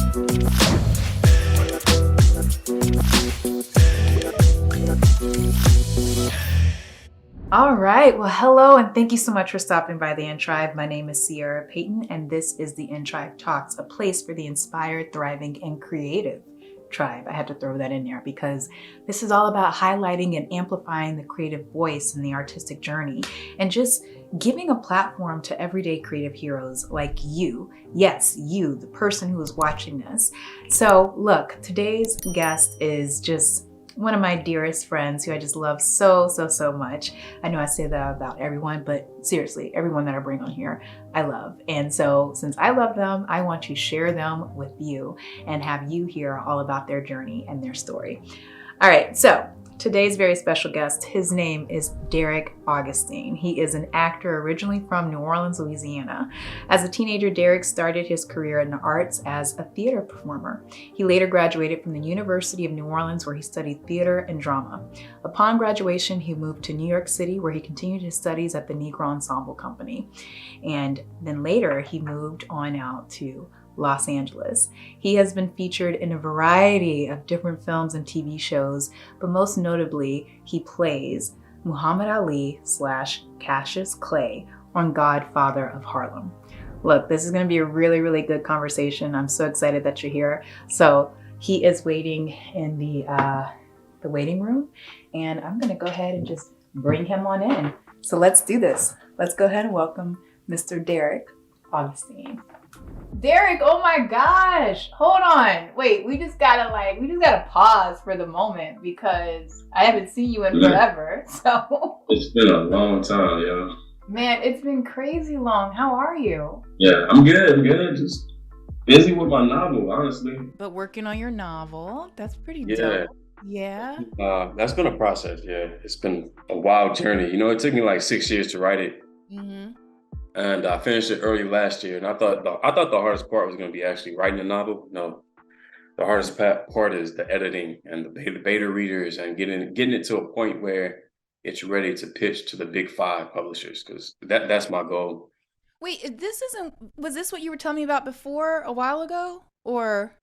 All right. Well, hello, and thank you so much for stopping by the In Tribe. My name is Ciera Payton, and this is the In Trive Talks, a place for the inspired, thriving, and creative tribe. I had to throw that in there because this is all about highlighting and amplifying the creative voice and the artistic journey, and just giving a platform to everyday creative heroes like you. Yes, you, the person who is watching this. So, look, today's guest is just one of my dearest friends who I just love so, so, so much. I know I say that about everyone, but seriously, everyone that I bring on here, I love. And so since I love them, I want to share them with you and have you hear all about their journey and their story. All right, so today's very special guest, his name is Deric Augustine. He is an actor originally from New Orleans, Louisiana. As a teenager, Deric started his career in the arts as a theater performer. He later graduated from the University of New Orleans, where he studied theater and drama. Upon graduation, he moved to New York City, where he continued his studies at the Negro Ensemble Company. And then later, he moved on out to Los Angeles. He has been featured in a variety of different films and TV shows, but most notably, he plays Muhammad Ali / Cassius Clay on Godfather of Harlem. Look, this is going to be a really, really good conversation. I'm so excited that you're here. So he is waiting in the waiting room, and I'm going to go ahead and just bring him on in. So let's do this. Let's go ahead and welcome Mr. Deric Augustine. Deric, oh my gosh, hold on. Wait, we just gotta pause for the moment because I haven't seen you in forever. So it's been a long time, yo. Man, it's been crazy long. How are you? Yeah, I'm good. Just busy with my novel, honestly. But working on your novel, that's pretty dope. Yeah. That's been a process, yeah. It's been a wild journey. It took me like 6 years to write it. Mm-hmm. And I finished it early last year, and I thought the hardest part was going to be actually writing the novel. No, the hardest part is the editing and the beta readers and getting it to a point where it's ready to pitch to the big 5 publishers, because that's my goal. Wait, was this what you were telling me about before a while ago? Or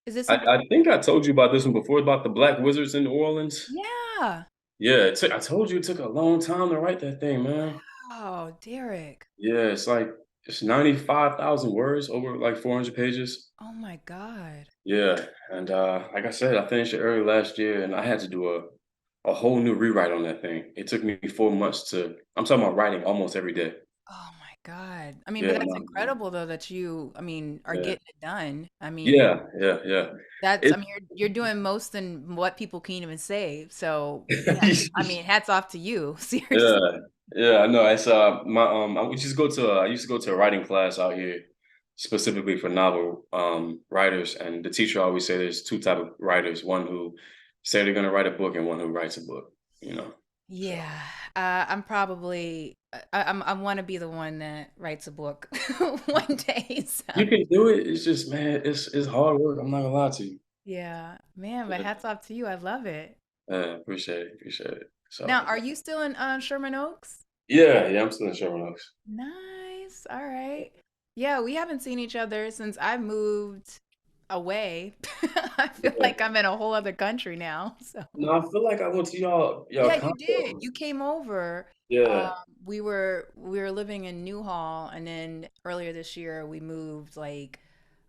is this? I think I told you about this one before, about the Black Wizards in New Orleans. Yeah. Yeah, I told you it took a long time to write that thing, man. Oh, Deric. Yeah, it's 95,000 words, over like 400 pages. Oh my God. Yeah, and like I said, I finished it early last year, and I had to do a whole new rewrite on that thing. It took me 4 months to. I'm talking about writing almost every day. Oh my God. I mean, Yeah, but that's no, incredible though that you, are yeah, getting it done. I mean, yeah. I It, mean, you're doing most than what people can even say. So yeah, I mean, hats off to you. Seriously. yeah, yeah. I know. It's my I used to go to a writing class out here specifically for novel writers, and the teacher always said there's 2 type of writers: one who say they're gonna write a book, and one who writes a book. So Yeah, I'm probably I want to be the one that writes a book one day. So you can do it. It's just, man, it's hard work. I'm not gonna lie to you. yeah, man, but Yeah, hats off to you. I love it. appreciate it. Now, So are you still in Sherman Oaks? yeah, I'm still in Sherman Oaks. Nice. All right. Yeah, we haven't seen each other since I moved away. I feel Yeah. like I'm in a whole other country now. So No, I feel like I went to y'all yeah, you did. conference. You came over. Yeah. We were living in Newhall, and then earlier this year we moved like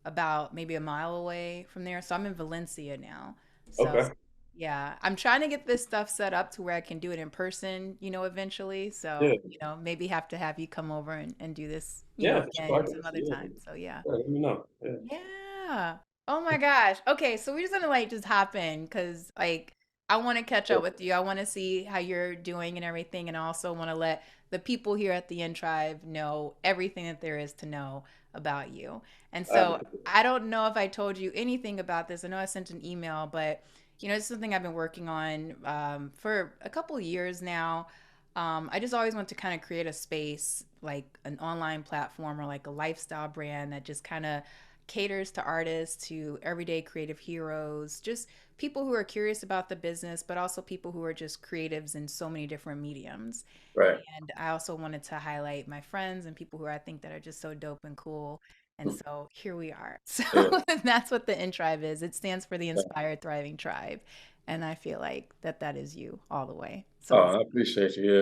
about maybe a mile away from there. So I'm in Valencia now. So Okay. yeah, I'm trying to get this stuff set up to where I can do it in person, eventually. Yeah. So, maybe have to have you come over and do this, Yeah. For sure. again some other time. So yeah. Yeah, let me know. Yeah. Yeah. Oh my gosh. Okay, so we're just gonna like just hop in because like I want to catch Yeah. up with you. I want to see how you're doing and everything, and I also want to let the people here at the In Tribe know everything that there is to know about you. And so I- I don't know if I told you anything about this. I know I sent an email, but it's something I've been working on for a couple of years now. I just always want to kind of create a space, like an online platform or like a lifestyle brand that just kind of caters to artists, to everyday creative heroes, just people who are curious about the business, but also people who are just creatives in so many different mediums. right. And I also wanted to highlight my friends and people who I think that are just so dope and cool. And so here we are. So Yeah. that's what the In Tribe is. It stands for the Inspired Thriving Tribe. And I feel like that is you all the way. So Oh, it's I appreciate you.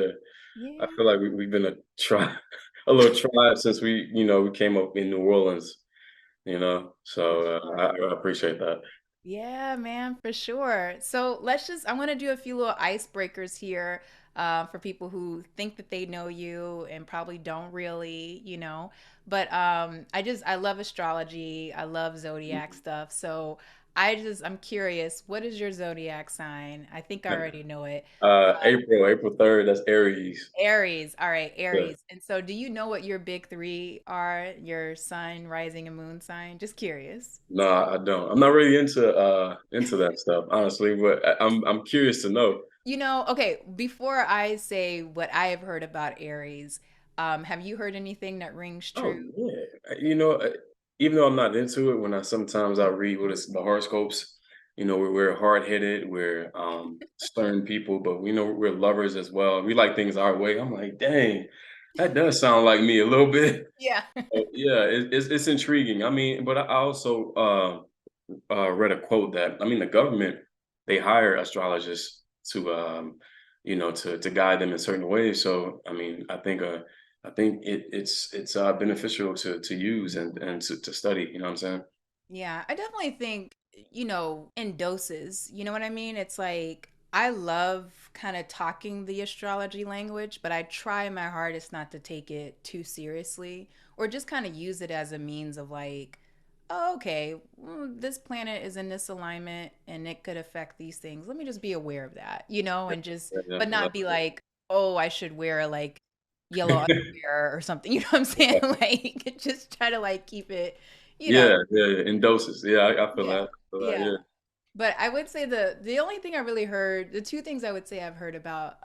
Yeah. I yeah. feel like we've been a tribe, a little tribe since we came up in New Orleans, For So sure. I appreciate that. Yeah, man, for sure. So I want to do a few little icebreakers here for people who think that they know you and probably don't really, But I love astrology. I love zodiac stuff. So I'm curious, what is your zodiac sign? I think I already know it. April 3rd, that's Aries. Aries. All right, Yeah. Aries. And so do you know what your big three are? Your sun, rising, and moon sign? Just curious. No, I don't. I'm not really into that stuff, honestly, but I'm curious to know. Okay, before I say what I have heard about Aries, have you heard anything that rings true? Oh yeah, even though I'm not into it, when I sometimes I read what is the horoscopes, we're hard headed, we're stern people, but we know we're lovers as well. We like things our way. I'm like, dang, that does sound like me a little bit. Yeah. So, yeah, it's intriguing. I mean, but I also read a quote that the government they hire astrologists to to guide them in certain ways. So I think it's beneficial to use and to study. You know what I'm saying? Yeah, I definitely think, in doses, you know what I mean? It's like I love kind of talking the astrology language, but I try my hardest not to take it too seriously or just kind of use it as a means of like, oh, okay, well, this planet is in this alignment and it could affect these things. Let me just be aware of that, Yeah, and just, yeah, but definitely. not be like, oh, I should wear like yellow underwear or something. You know what I'm saying? Like, just try to like keep it, you know. Yeah, yeah, yeah, in doses. Yeah, I feel Yeah. that. I feel that. Yeah. Yeah, But I would say the only thing I really heard, the two things I would say I've heard about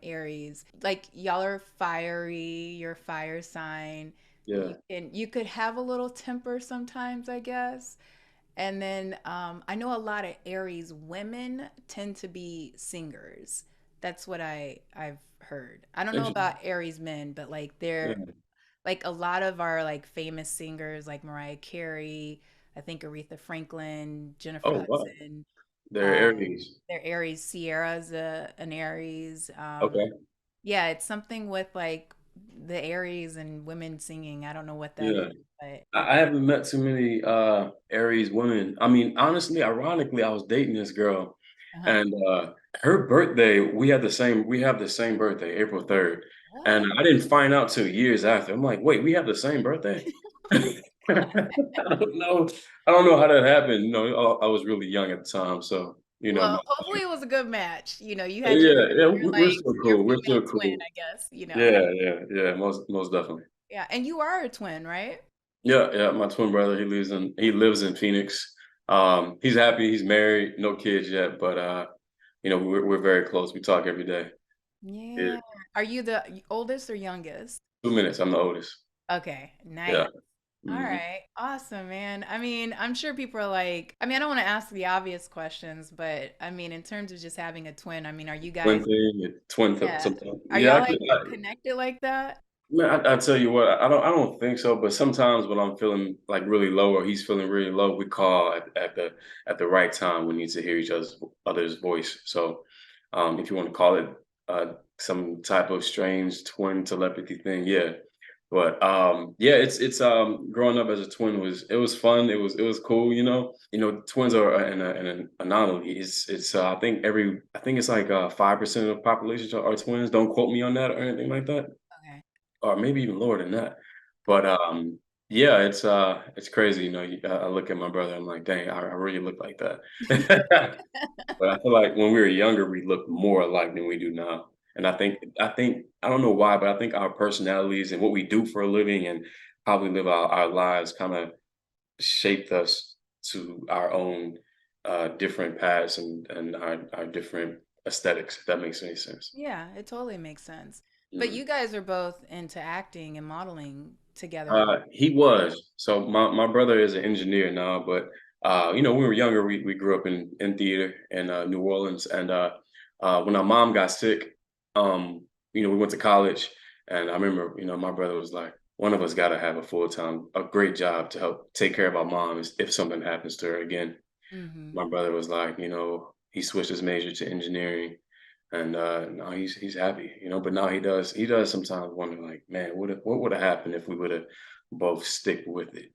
Aries, like y'all are fiery, you're a fire sign. yeah. You could have a little temper sometimes, I guess. And then I know a lot of Aries women tend to be singers. That's what I've heard. I don't know Interesting. about Aries men, but like Yeah. they're like a lot of our like famous singers like Mariah Carey, I think Aretha Franklin, Jennifer Oh wow, Hudson. they're Um, Aries. they're Aries. Sierra's an Aries. Okay. Yeah, it's something with like the Aries and women singing. I don't know what that is, Yeah. but I haven't met too many Aries women. Honestly, ironically, I was dating this girl uh-huh. and her birthday, we have the same birthday, April 3rd. And What? I didn't find out till years after. I'm like, wait, we have the same birthday? I don't know. I don't know how that happened. I was really young at the time, so Well, hopefully it was a good match. You had yeah, yeah, your we're like still your cool. We're female still twin, cool. I guess. Yeah, yeah, yeah, most definitely. Yeah, and you are a twin, right? Yeah, yeah. My twin brother, he lives in Phoenix. He's happy. He's married, no kids yet, but we're very close. We talk every day. Yeah, Yeah. Are you the oldest or youngest? 2 minutes. I'm the oldest. Okay, nice. Yeah. All Hmm. right, awesome, man. I mean, I'm sure people are like, I mean, I don't want to ask the obvious questions, but I mean, in terms of just having a twin, I mean, are you Twin guys, thing, yeah, sometimes. are Yeah, y'all like connected like that? man, I tell you what, I don't think so. But sometimes when I'm feeling like really low or he's feeling really low, we call at the right time. We need to hear each other's voice. So, if you want to call it some type of strange twin telepathy thing, yeah. But yeah, it's growing up as a twin was fun. It was cool. Twins are an anomaly. It's I think it's like 5% of the population are twins. Don't quote me on that or anything like that, Okay. or maybe even lower than that. But yeah, it's crazy. I look at my brother. I'm like, dang, I really look like that. But I feel like when we were younger, we looked more alike than we do now. And I think I don't know why, but I think our personalities and what we do for a living and how we live our lives kind of shaped us to our own different paths and our different aesthetics, if that makes any sense. Yeah, it totally makes sense. But Mm. you guys are both into acting and modeling together. He was. So my brother is an engineer now, but when we were younger, we grew up in theater in New Orleans, and when our mom got sick, we went to college, and I remember, my brother was like, one of us got to have a great job to help take care of our mom if something happens to her again. Mm-hmm. My brother was like, he switched his major to engineering, and now he's happy, but now he does sometimes wonder, like, man, what would have happened if we would have both stick with it.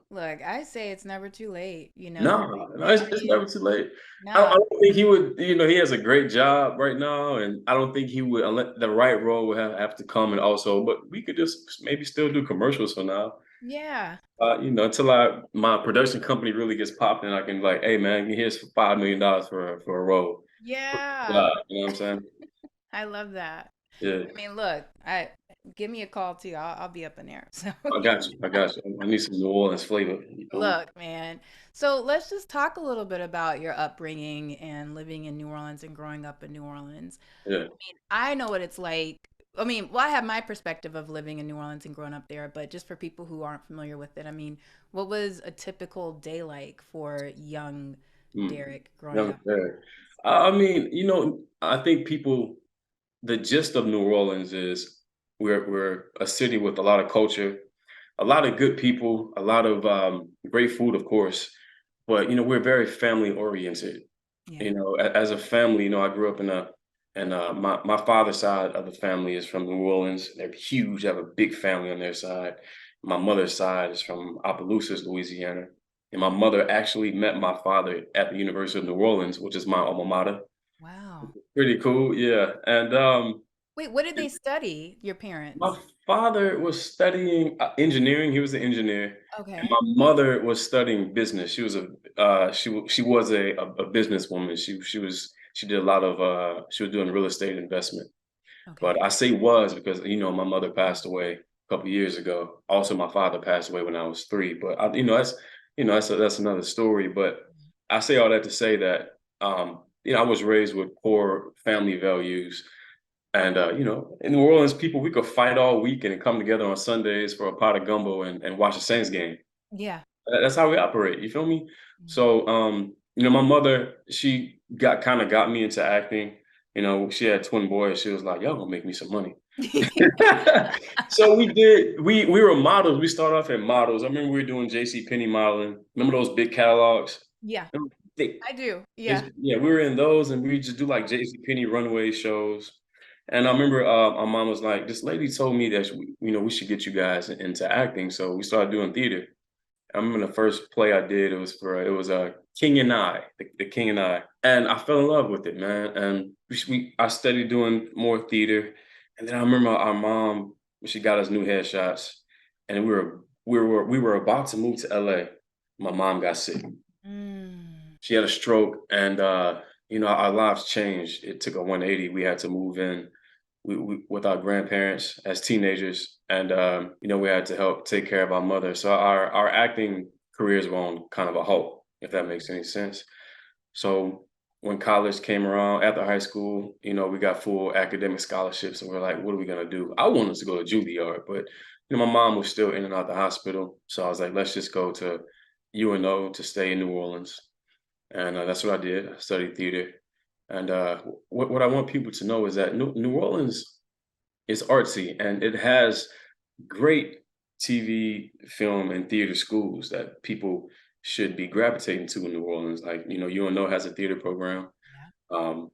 Look, I say it's never too late, No, no, I it's mean, never too late. I nah, don't think he would. He has a great job right now, and I don't think he would, unless the right role would have to come. And also, but we could just maybe still do commercials for now. yeah, Until my production company really gets popping, I can, like, hey man, here's $5 million for a role. yeah. You know what I'm saying? I love that. Yeah, I mean, look, I give me a call too. I'll be up in there. So I got you. I got you. I need some New Orleans flavor. look, man. So let's just talk a little bit about your upbringing and living in New Orleans and growing up in New Orleans. Yeah. I know what it's like. I mean, well, I have my perspective of living in New Orleans and growing up there, but just for people who aren't familiar with it, I mean, what was a typical day like for young Mm. Deric growing Young up? Thug. I mean, I think the gist of New Orleans is we're a city with a lot of culture, a lot of good people, a lot of great food, of course, but we're very family oriented. Yeah. As a family, I grew up my father's side of the family is from New Orleans. They're huge. They have a big family on their side. My mother's side is from Opelousas, Louisiana. And my mother actually met my father at the University of New Orleans, which is my alma mater. Wow. Pretty cool, yeah. And Wait, what did they study, your my parents? father was studying engineering. He was an engineer, and Okay. my mother was studying business. She was a businesswoman. She did a lot of she was doing real estate investment. Okay. But I say was because my mother passed away a couple years ago. Also, my father passed away when I was 3. But that's another story. But I say all that to say that I was raised with core family values. And in New Orleans, people, we could fight all week and come together on Sundays for a pot of gumbo and watch a Saints game. Yeah. That's how we operate. You feel me? Mhm. So, my mother, she got me into acting. She had twin boys. She was like, "Y'all gonna make me some money." So we did. We were models. We started off at models. I remember we were doing J.C. Penney modeling. Remember those big catalogs? Yeah, Them thick. I do. Yeah. Yeah, we were in those, and we just do like J.C. Penney runway shows. And I remember our mom was like, "This lady told me that we should get you guys into acting." So we started doing theater. I remember the first play I did. It was King and I, the King and and I fell in love with it, man. And I studied doing more theater, and then I remember our mom, when she got us new headshots, and we were about to move to LA. My mom got sick. Mm. She had a stroke, and our lives changed. It took a 180. We had to move in with our grandparents as teenagers, and we had to help take care of our mother. So our acting careers were on kind of a halt, if that makes any sense. So when college came around after high school, we got full academic scholarships, and we're like, what are we gonna do? I wanted to go to Juilliard, but my mom was still in and out the hospital, so I was like, let's just go to UNO to stay in New Orleans, and that's what I did. I studied theater, and what I want people to know is that New Orleans is artsy, and it has great TV, film, and theater schools that people should be gravitating to in New Orleans. Like, UNO has a theater program. Yeah. Um,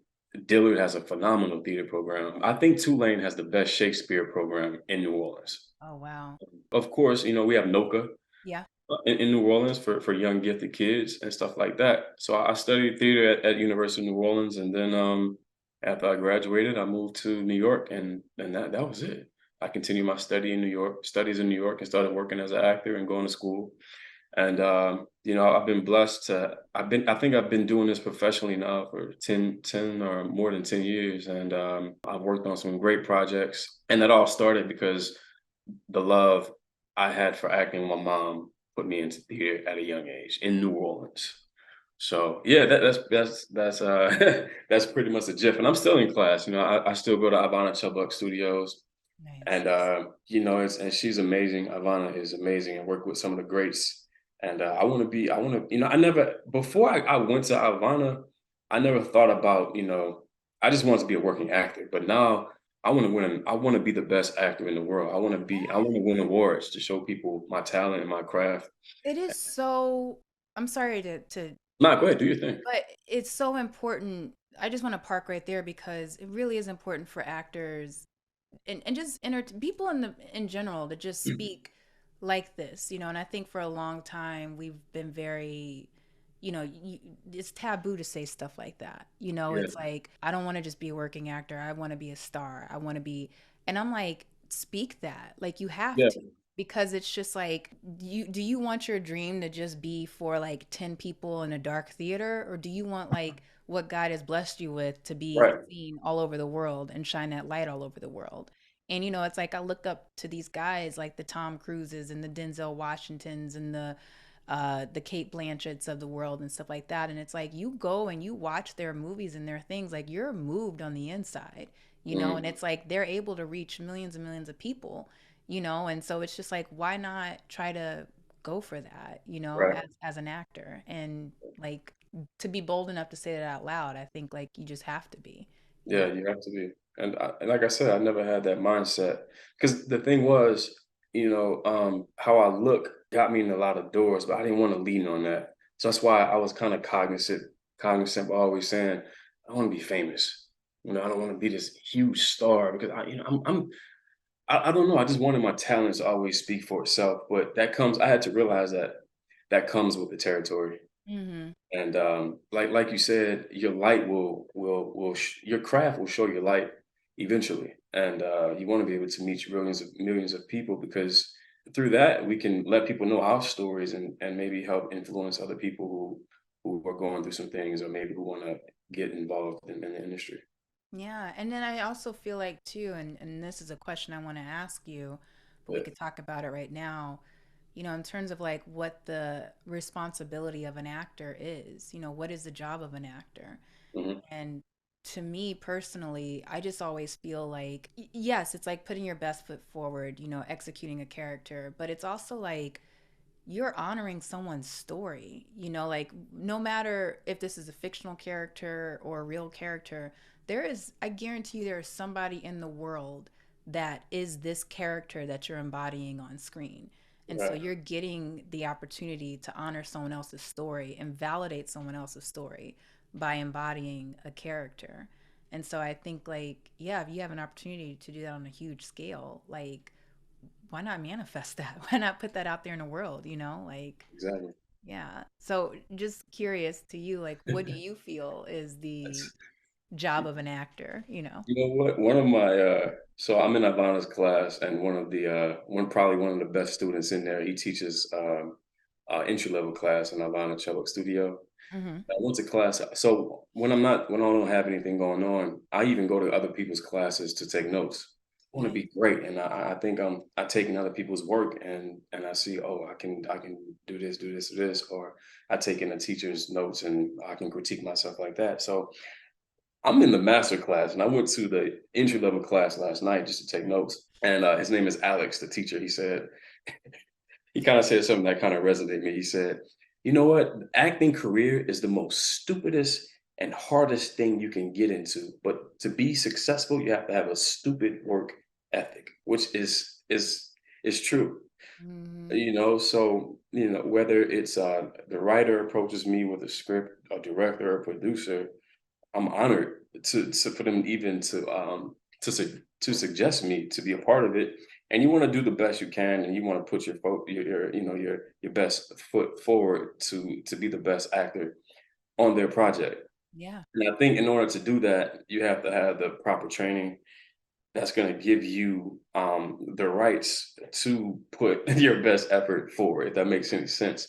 Dillard has a phenomenal theater program. I think Tulane has the best Shakespeare program in New Orleans. Oh, wow. Of course, we have NOCA Yeah. in New Orleans for young gifted kids and stuff like that. So I studied theater at University of New Orleans, and then after I graduated, I moved to New York, and that was it. I continued my studies in New York, and started working as an actor and going to school. And I've been blessed to. I think I've been doing this professionally now for 10 or more than 10 years, and I've worked on some great projects, and that all started because the love I had for acting. My mom put me into theater at a young age in New Orleans. So yeah, that's that's pretty much the gist. And I'm still in class. I still go to Ivana Chubbuck Studios, Nice. and and she's amazing. Ivana is amazing, and work with some of the greats. And I want to, I never before I went to Ivana, I never thought about, I just wanted to be a working actor. But now I want to be the best actor in the world. I want to win awards to show people my talent and my craft. It is so, I'm sorry to Nah, go ahead, do your thing. but it's so important. I just want to park right there because it really is important for actors and just people in general to just speak like this, and I think for a long time we've been very, it's taboo to say stuff like that. Yeah, It's like, I don't want to just be a working actor. I want to be a star. I want to be, and I'm like, speak that. Like, you have yeah, to, because it's just like, do you want your dream to just be for like 10 people in a dark theater, or do you want like what God has blessed you with to be right, seen all over the world and shine that light all over the world? And it's like I look up to these guys like the Tom Cruises and the Denzel Washingtons and the Kate Blanchetts of the world and stuff like that. And it's like, you go and you watch their movies and their things, like, you're moved on the inside, and mm, it's like they're able to reach millions and millions of people, and so it's just like, why not try to go for that, right. as an actor, and like, to be bold enough to say that out loud. I think like you just have to be, you Yeah, know. you have to be. And like I said, I never had that mindset because the thing was, how I look got me in a lot of doors, but I didn't want to lean on that. So that's why I was kind of cognizant, of always saying, I want to be famous. I don't want to be this huge star because I don't know. I just wanted my talents to always speak for itself. But I had to realize that that comes with the territory. Hmm. And like you said, your light your craft will show your light eventually, and you want to be able to meet millions of people because through that we can let people know our stories and maybe help influence other people who are going through some things or maybe who want to get involved in the industry. Yeah, and then I also feel like too, and this is a question I want to ask you, but we Yeah. could talk about it right now. In terms of like what the responsibility of an actor is, what is the job of an actor? Hmm. And to me personally, I just always feel like, yes, it's like putting your best foot forward, executing a character, but it's also like you're honoring someone's story, like, no matter if this is a fictional character or a real character, I guarantee you, there is somebody in the world that is this character that you're embodying on screen. And so Right. you're getting the opportunity to honor someone else's story and validate someone else's story by embodying a character. And so I think, like, yeah, if you have an opportunity to do that on a huge scale, like, why not manifest that? Why not put that out there in the world, Like, Exactly. yeah. So just curious to you, like, what do you feel is the That's job of an actor? You know what? One of my so I'm in Ivana's class, and probably one of the best students in there. He teaches entry level class in Ivana Cello Studio. Mm-hmm. I went to class. So when I don't have anything going on, I even go to other people's classes to take notes. I want to Nice. be great, and I think I taking other people's work, and I see, oh, I can do this, or I take in a teacher's notes and I can critique myself like that. So I'm in the master class, and I went to the entry level class last night just to take notes. And his name is Alex, the teacher. He kind of said something that kind of resonated with me. He said, "You know what? The acting career is the most stupidest and hardest thing you can get into. But to be successful, you have to have a stupid work ethic," which is true. Mm-hmm. So whether it's the writer approaches me with a script, a director, a producer, I'm honored for them even to suggest me to be a part of it. And you want to do the best you can, and you want to put your best foot forward to be the best actor on their project. Yeah, And I think in order to do that, you have to have the proper training that's going to give you the rights to put your best effort forward, if that makes any sense.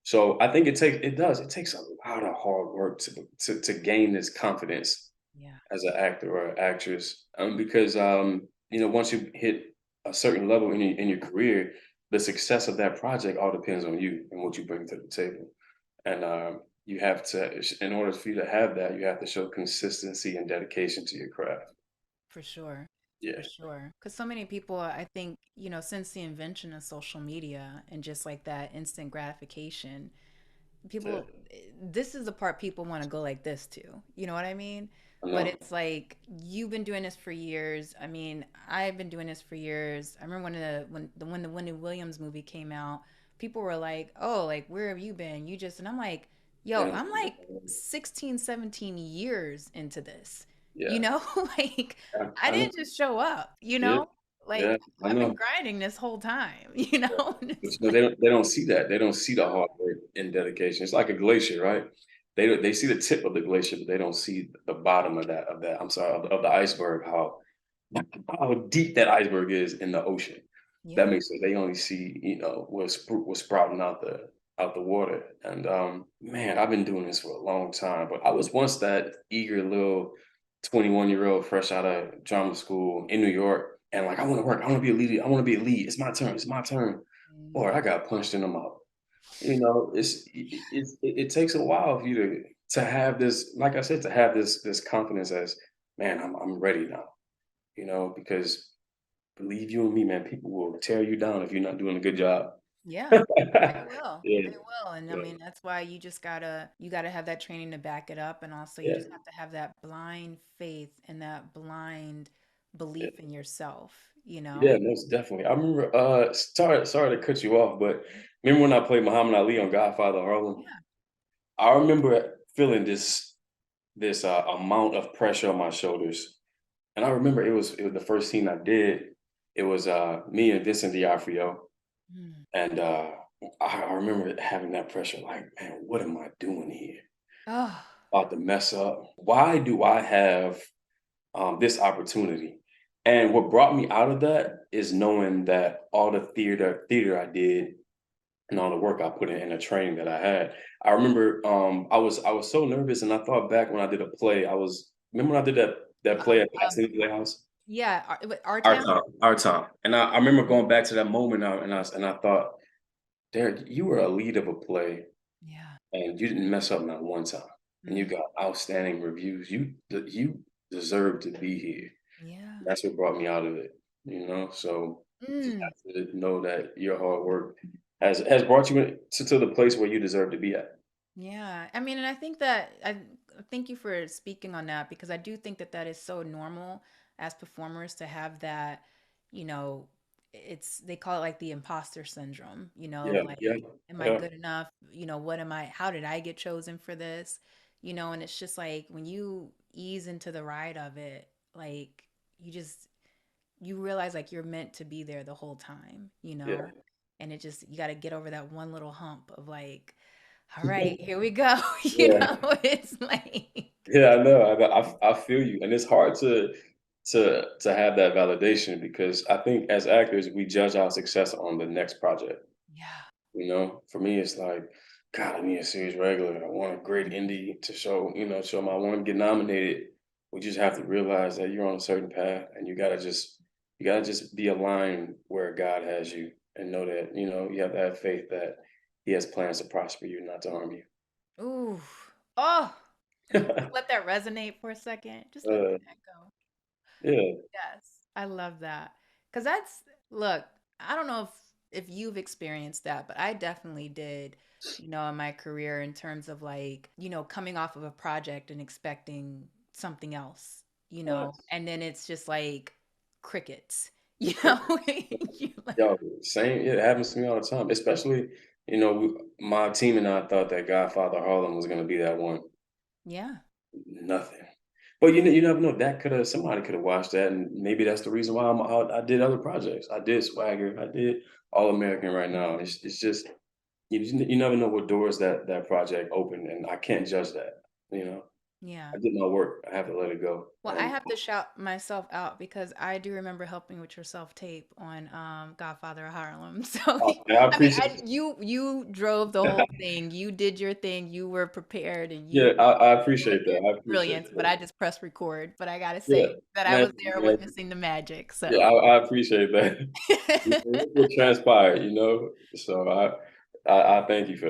So I think it takes a lot of hard work to gain this confidence yeah, as an actor or actress, because once you hit a certain level in your career, the success of that project all depends on you and what you bring to the table. And you have to, in order for you to have that, you have to show consistency and dedication to your craft. for sure. For Yeah. sure. Because so many people, I think, since the invention of social media and just like that instant gratification, Yeah. this is the part people want to go like this to. You know what I mean? I But know. it's like you've been doing this for years. I mean, I've been doing this for years. I remember when the Wendy Williams movie came out, people were like, "Oh, like where have you been? You just," and I'm like, They "Yo, don't I'm see like that. 16, 17 years into this." You Yeah, know, like I I know. didn't just show up, you Yeah, know? yeah, Like I I've been know. grinding this whole time, you know? And But it's you know, like, they don't see that. They don't see the hard work and dedication. It's like a glacier, right? They see the tip of the glacier, but they don't see the bottom of that. I'm sorry, of the iceberg. How deep that iceberg is in the ocean. That yeah. makes sense. They only see, what's sprouting out the water. And man, I've been doing this for a long time. But I was once that eager little 21-year-old fresh out of drama school in New York, and like I want to work. I want to be a lead. I want to be a lead. It's my turn. It's my turn. Mm. Boy, I got punched in the mouth. It takes a while for you to have this, like I said, to have this confidence as, man, I'm ready now. Because believe you and me, man, people will tear you down if you're not doing a good job. Yeah. They will. Yeah, They will. And I yeah, mean, that's why you gotta have that training to back it up. And also you yeah, just have to have that blind faith and that blind yeah, belief in yourself, you know? yeah, most definitely. I remember. Sorry to cut you off, but remember when I played Muhammad Ali on Godfather Harlem? Yeah. I remember feeling this amount of pressure on my shoulders, and I remember it was the first scene I did. It was me and Vincent D'Onofrio, Mm. and I remember having that pressure, like, man, what am I doing here? Oh, About to mess up. Why do I have this opportunity? And what brought me out of that is knowing that all the theater I did and all the work I put in and the training that I had. I remember I was so nervous, and I thought back when I did a play. Remember when I did that play um, at um, Pasadena Playhouse? yeah. Our Our town? time, our time. And I remember going back to that moment now, and I thought, Derek, you were a lead of a play, Yeah. and you didn't mess up not one time, and you Mm. got outstanding reviews. You deserve to be here. Yeah. That's what brought me out of it. So you just Mm. have to know that your hard work has brought you to the place where you deserve to be at. Yeah. I mean, and I think that I thank you for speaking on that because I do think that that is so normal as performers to have that, you know, it's they call it like the imposter syndrome, Yeah, like yeah, am I yeah, good enough? What am I how did I get chosen for this? And it's just like when you ease into the ride of it, like you realize like you're meant to be there the whole time. yeah, And it just you got to get over that one little hump of like, all right, here we go. yeah. It's like, Yeah, I know. I feel you, and it's hard to have that validation because I think as actors we judge our success on the next project. yeah. For me, it's like, God, I need a series regular. I want a great indie to show my. I want to get nominated. We just have to realize that you're on a certain path, and you gotta just be aligned where God has you, and know that you have to have faith that He has plans to prosper you, not to harm you. Ooh. Oh, let that resonate for a second. Just let uh, that go. yeah, Yes, I love that. Cause that's look, I don't know if you've experienced that, but I definitely did, in my career in terms of like, coming off of a project and expecting something else, nice. and then it's just like crickets, Great. You're like, Yo, same. It happens to me all the time. Especially, my team and I thought that Godfather Harlem was gonna be that one. yeah. Nothing. But you never know. Somebody could have watched that, and maybe that's the reason why I'm out. I did other projects. I did Swagger. I did All American. Right now, it's just you never know what doors that project opened, and I can't judge that. You know, Yeah. I did my work. I have to let it go. Well, I And have to shout myself out because I do remember helping with your self tape on Godfather of Harlem. So I I mean, appreciate. you drove the whole thing. You did your thing. You were prepared, and Yeah, you I showed appreciate your that. I appreciate brilliance. But that. I just pressed record. But I gotta Yeah, say that I was man, there man. witnessing the magic. Yeah, So I appreciate that. What transpired, So I thank you for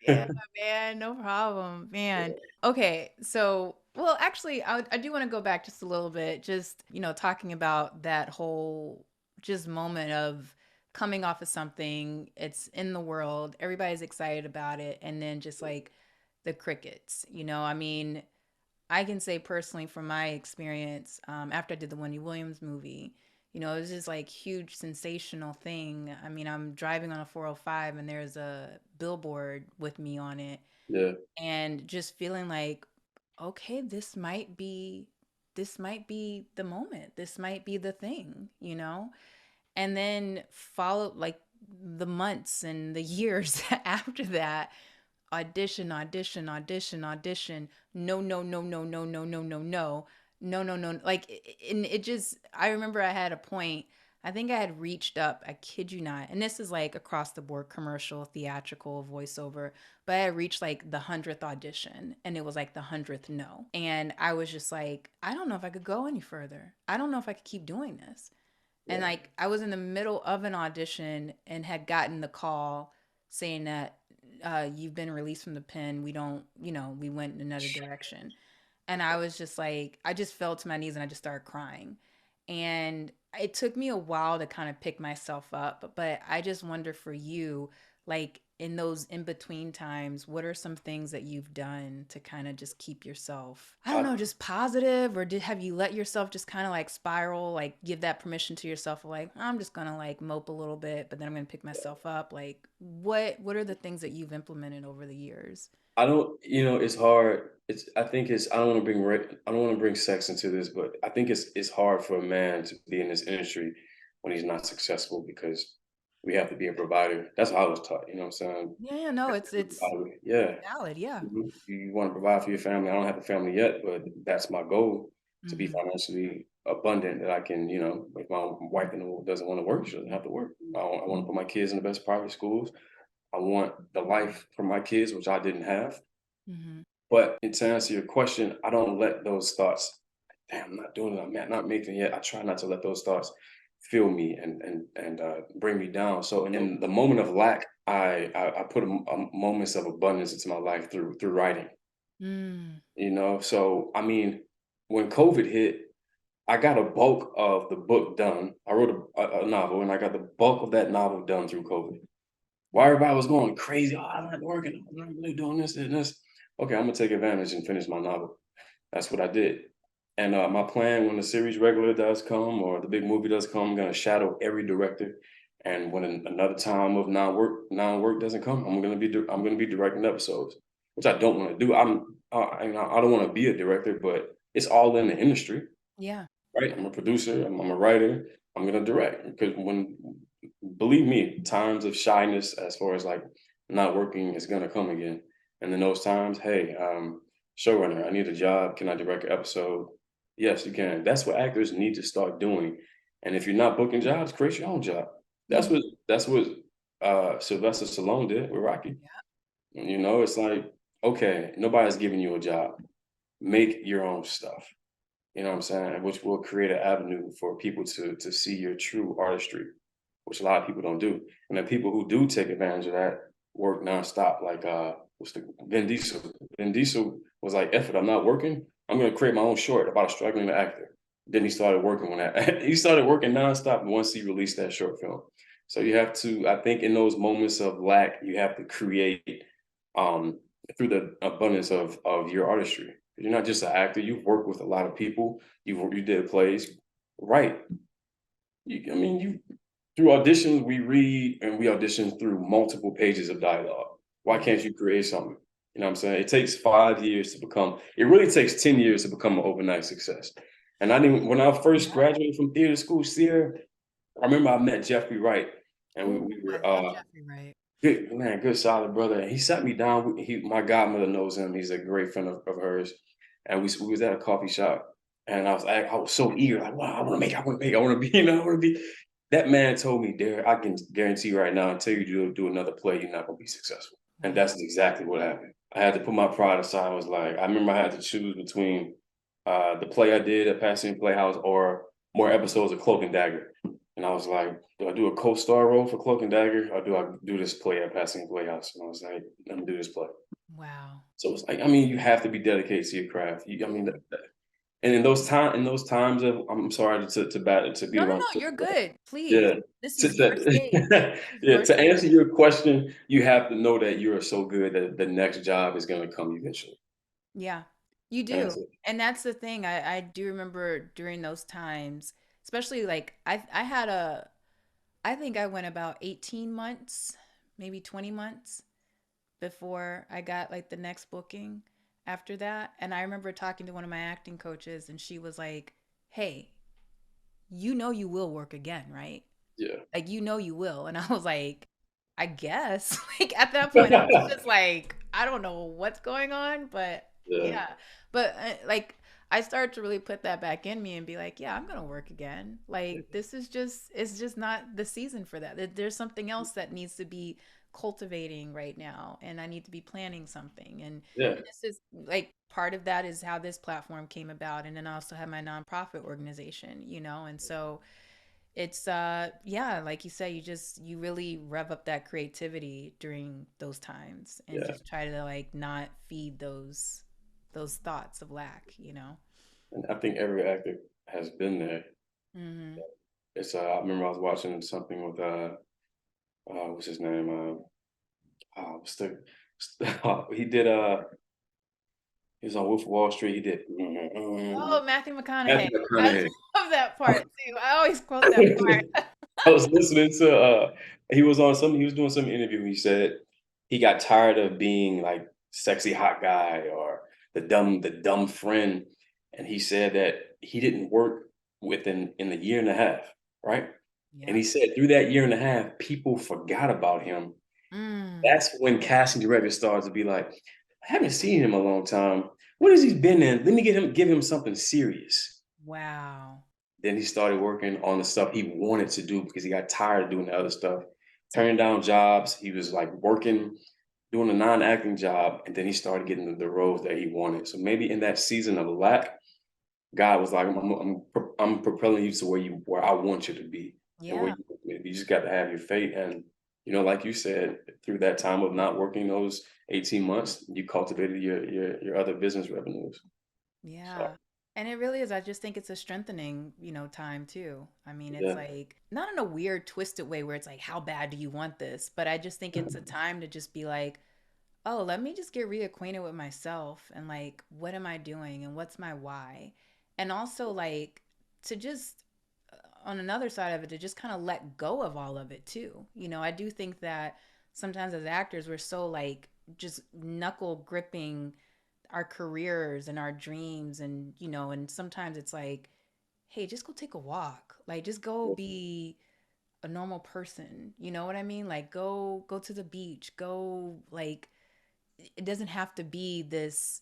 yeah, that. man, no problem, man. Okay, so well, actually, I do want to go back just a little bit, just talking about that whole just moment of coming off of something, it's in the world, everybody's excited about it, and then just like the crickets. I mean, I can say personally from my experience, after I did the Wendy Williams movie, you know, it was just like huge sensational thing. I mean, I'm driving on a 405 and there's a billboard with me on it, Yeah. and just feeling like, okay, this might be the moment. This might be the thing, you know? And then follow like the months and the years after that, audition, audition, audition, audition. No, no, no, no, no, no, no, no, no, no, no, no. Like, and it just, I remember I had a point, I think I had reached up, I kid you not, and this is like across the board, commercial, theatrical, voiceover, but I had reached like the 100th audition and it was like the 100th no. And I was just like, I don't know if I could go any further. I don't know if I could keep doing this. And Yeah. like I was in the middle of an audition and had gotten the call saying that you've been released from the pen. We don't, we went in another direction. And I was just like, I just fell to my knees and I just started crying. And it took me a while to kind of pick myself up, but I just wonder for you, like in those in between times, what are some things that you've done to kind of just keep yourself, I don't I, know, just positive, or have you let yourself just kind of like spiral, like give that permission to yourself, like I'm just gonna like mope a little bit, but then I'm gonna pick myself up. Like what are the things that you've implemented over the years? I don't, it's hard. I think I don't want to I don't want to bring sex into this, but I think it's hard for a man to be in this industry when he's not successful because we have to be a provider. That's how I was taught. You know what I'm saying? Yeah, yeah, no, it's Yeah. valid. Yeah. You want to provide for your family. I don't have a family yet, but that's my goal, to be Mm-hmm. financially abundant, that I can, if my wife doesn't want to work, she doesn't have to work. I want to put my kids in the best private schools. I want the life for my kids, which I didn't have. Mm-hmm. But to answer your question, I don't let those thoughts, damn, I'm not doing it, I'm not making it yet. I try not to let those thoughts fill me and bring me down. So in the moment of lack, I put moments of abundance into my life through writing. Mm. So I mean, when COVID hit, I got a bulk of the book done. I wrote a novel, and I got the bulk of that novel done through COVID. While everybody was going crazy, oh, I'm not working, I'm not really doing this and this. Okay, I'm gonna take advantage and finish my novel. That's what I did. And my plan, when the series regular does come or the big movie does come, I'm gonna shadow every director. And when another time of non-work doesn't come, I'm gonna be directing episodes, which I don't want to do. I don't want to be a director, but it's all in the industry, Yeah. right? I'm a producer. I'm a writer. I'm gonna direct because believe me, times of shyness as far as like not working is gonna come again. And in those times, hey, showrunner, I need a job. Can I direct an episode? Yes, you can. That's what actors need to start doing. And if you're not booking jobs, create your own job. That's Mm-hmm. what that's what Sylvester Stallone did with Rocky. It's like, okay, nobody's giving you a job. Make your own stuff. You know what I'm saying? Which will create an avenue for people to see your true artistry, which a lot of people don't do. And then people who do take advantage of that work nonstop. Like what's the Vin Diesel? Vin Diesel was like, "F it, I'm not working. I'm gonna create my own short about a struggling actor." Then he started working on that. He started working nonstop once he released that short film. So you have to, I think, in those moments of lack, you have to create um, through the abundance of your artistry. You're not just an actor. You've worked with a lot of people. You did plays, right? You through auditions we read and we audition through multiple pages of dialogue. Why Mm-hmm. can't you create something? You know what I'm saying? It takes 5 years to become. It really takes 10 years to become an overnight success. And I didn't when I first Yeah. graduated from theater school, Sierra. I remember I met Jeffrey Wright, and Oh, we I were love Jeffrey Wright. good man, good solid brother. And he sat me down. My godmother knows him. He's a great friend of hers. And we was at a coffee shop, and I was so eager, like, wow, I want to make, I want to be, I want to be. That man told me, Derek, I can guarantee right now, until you do another play, you're not gonna be successful. And Wow. that's exactly what happened. I had to put my pride aside. I was like, I remember I had to choose between the play I did at Pasadena Playhouse or more episodes of Cloak and Dagger. And I was like, do I do a co-star role for Cloak and Dagger, or do I do this play at Pasadena Playhouse? And I was like, let me do this play. Wow. So it's like, I mean, you have to be dedicated to your craft. And in those times of, I'm sorry to beat No, no, around no, the bush, you're but good. Please. yeah, This is your stage. This is yeah. your To stage. answer your question, you have to know that you are so good that the next job is going to come eventually. Yeah. You And that's do. it. And that's the thing. I do remember during those times, especially like I had a I think I went about 18 months, maybe 20 months before I got like the next booking after that. And I remember talking to one of my acting coaches and she was like, "Hey, you know you will work again, right? Yeah. Like you know you will." And I was like, "I guess." Like at that point I was just like, I don't know what's going on, but Yeah. yeah. But like I started to really put that back in me and be like, yeah, I'm going to work again. Like this is just it's just not the season for that. There's something else that needs to be cultivating right now and I need to be planning something. Yeah. And this is like part of that is how this platform came about, and then I also have my nonprofit organization, you know. And so it's yeah, like you said, you really rev up that creativity during those times and Yeah. just try to like not feed those thoughts of lack, you know. And I think every actor has been there. Mhm. It's I remember I was watching something with what's his name? What's the he did he was on Wolf of Wall Street. He did Oh, Matthew McConaughey. Matthew I McConaughey. love that part too. I always quote that part. I was listening to he was doing some interview. He said he got tired of being like sexy hot guy or the dumb friend. And he said that he didn't work within in the year and a half, right? And Yeah. he said through that year and a half, people forgot about him. Mm. That's when casting directors started to be like, I haven't seen him in a long time. What has he been in? Let me give him something serious. Wow. Then he started working on the stuff he wanted to do because he got tired of doing the other stuff, turning down jobs. He was like working, doing a non-acting job, and then he started getting the roles that he wanted. So maybe in that season of lack, God was like, I'm propelling you to where I want you to be, and where Yeah. you just got to have your faith. And like you said, through that time of not working those 18 months, you cultivated your other business revenues. So Yeah. And it really is. I just think it's a strengthening, you know, time too. I mean, it's yeah, like not in a weird, twisted way where it's like, how bad do you want this? But I just think it's a time to just be like, oh, let me just get reacquainted with myself and like, what am I doing and what's my why? And also, like, to just, on another side of it, to just kind of let go of all of it too. You know, I do think that sometimes as actors, we're so like just knuckle gripping our careers and our dreams and you know, and sometimes it's like, hey, just go take a walk, like just go be a normal person, you know what I mean? Like go to the beach, go like it doesn't have to be this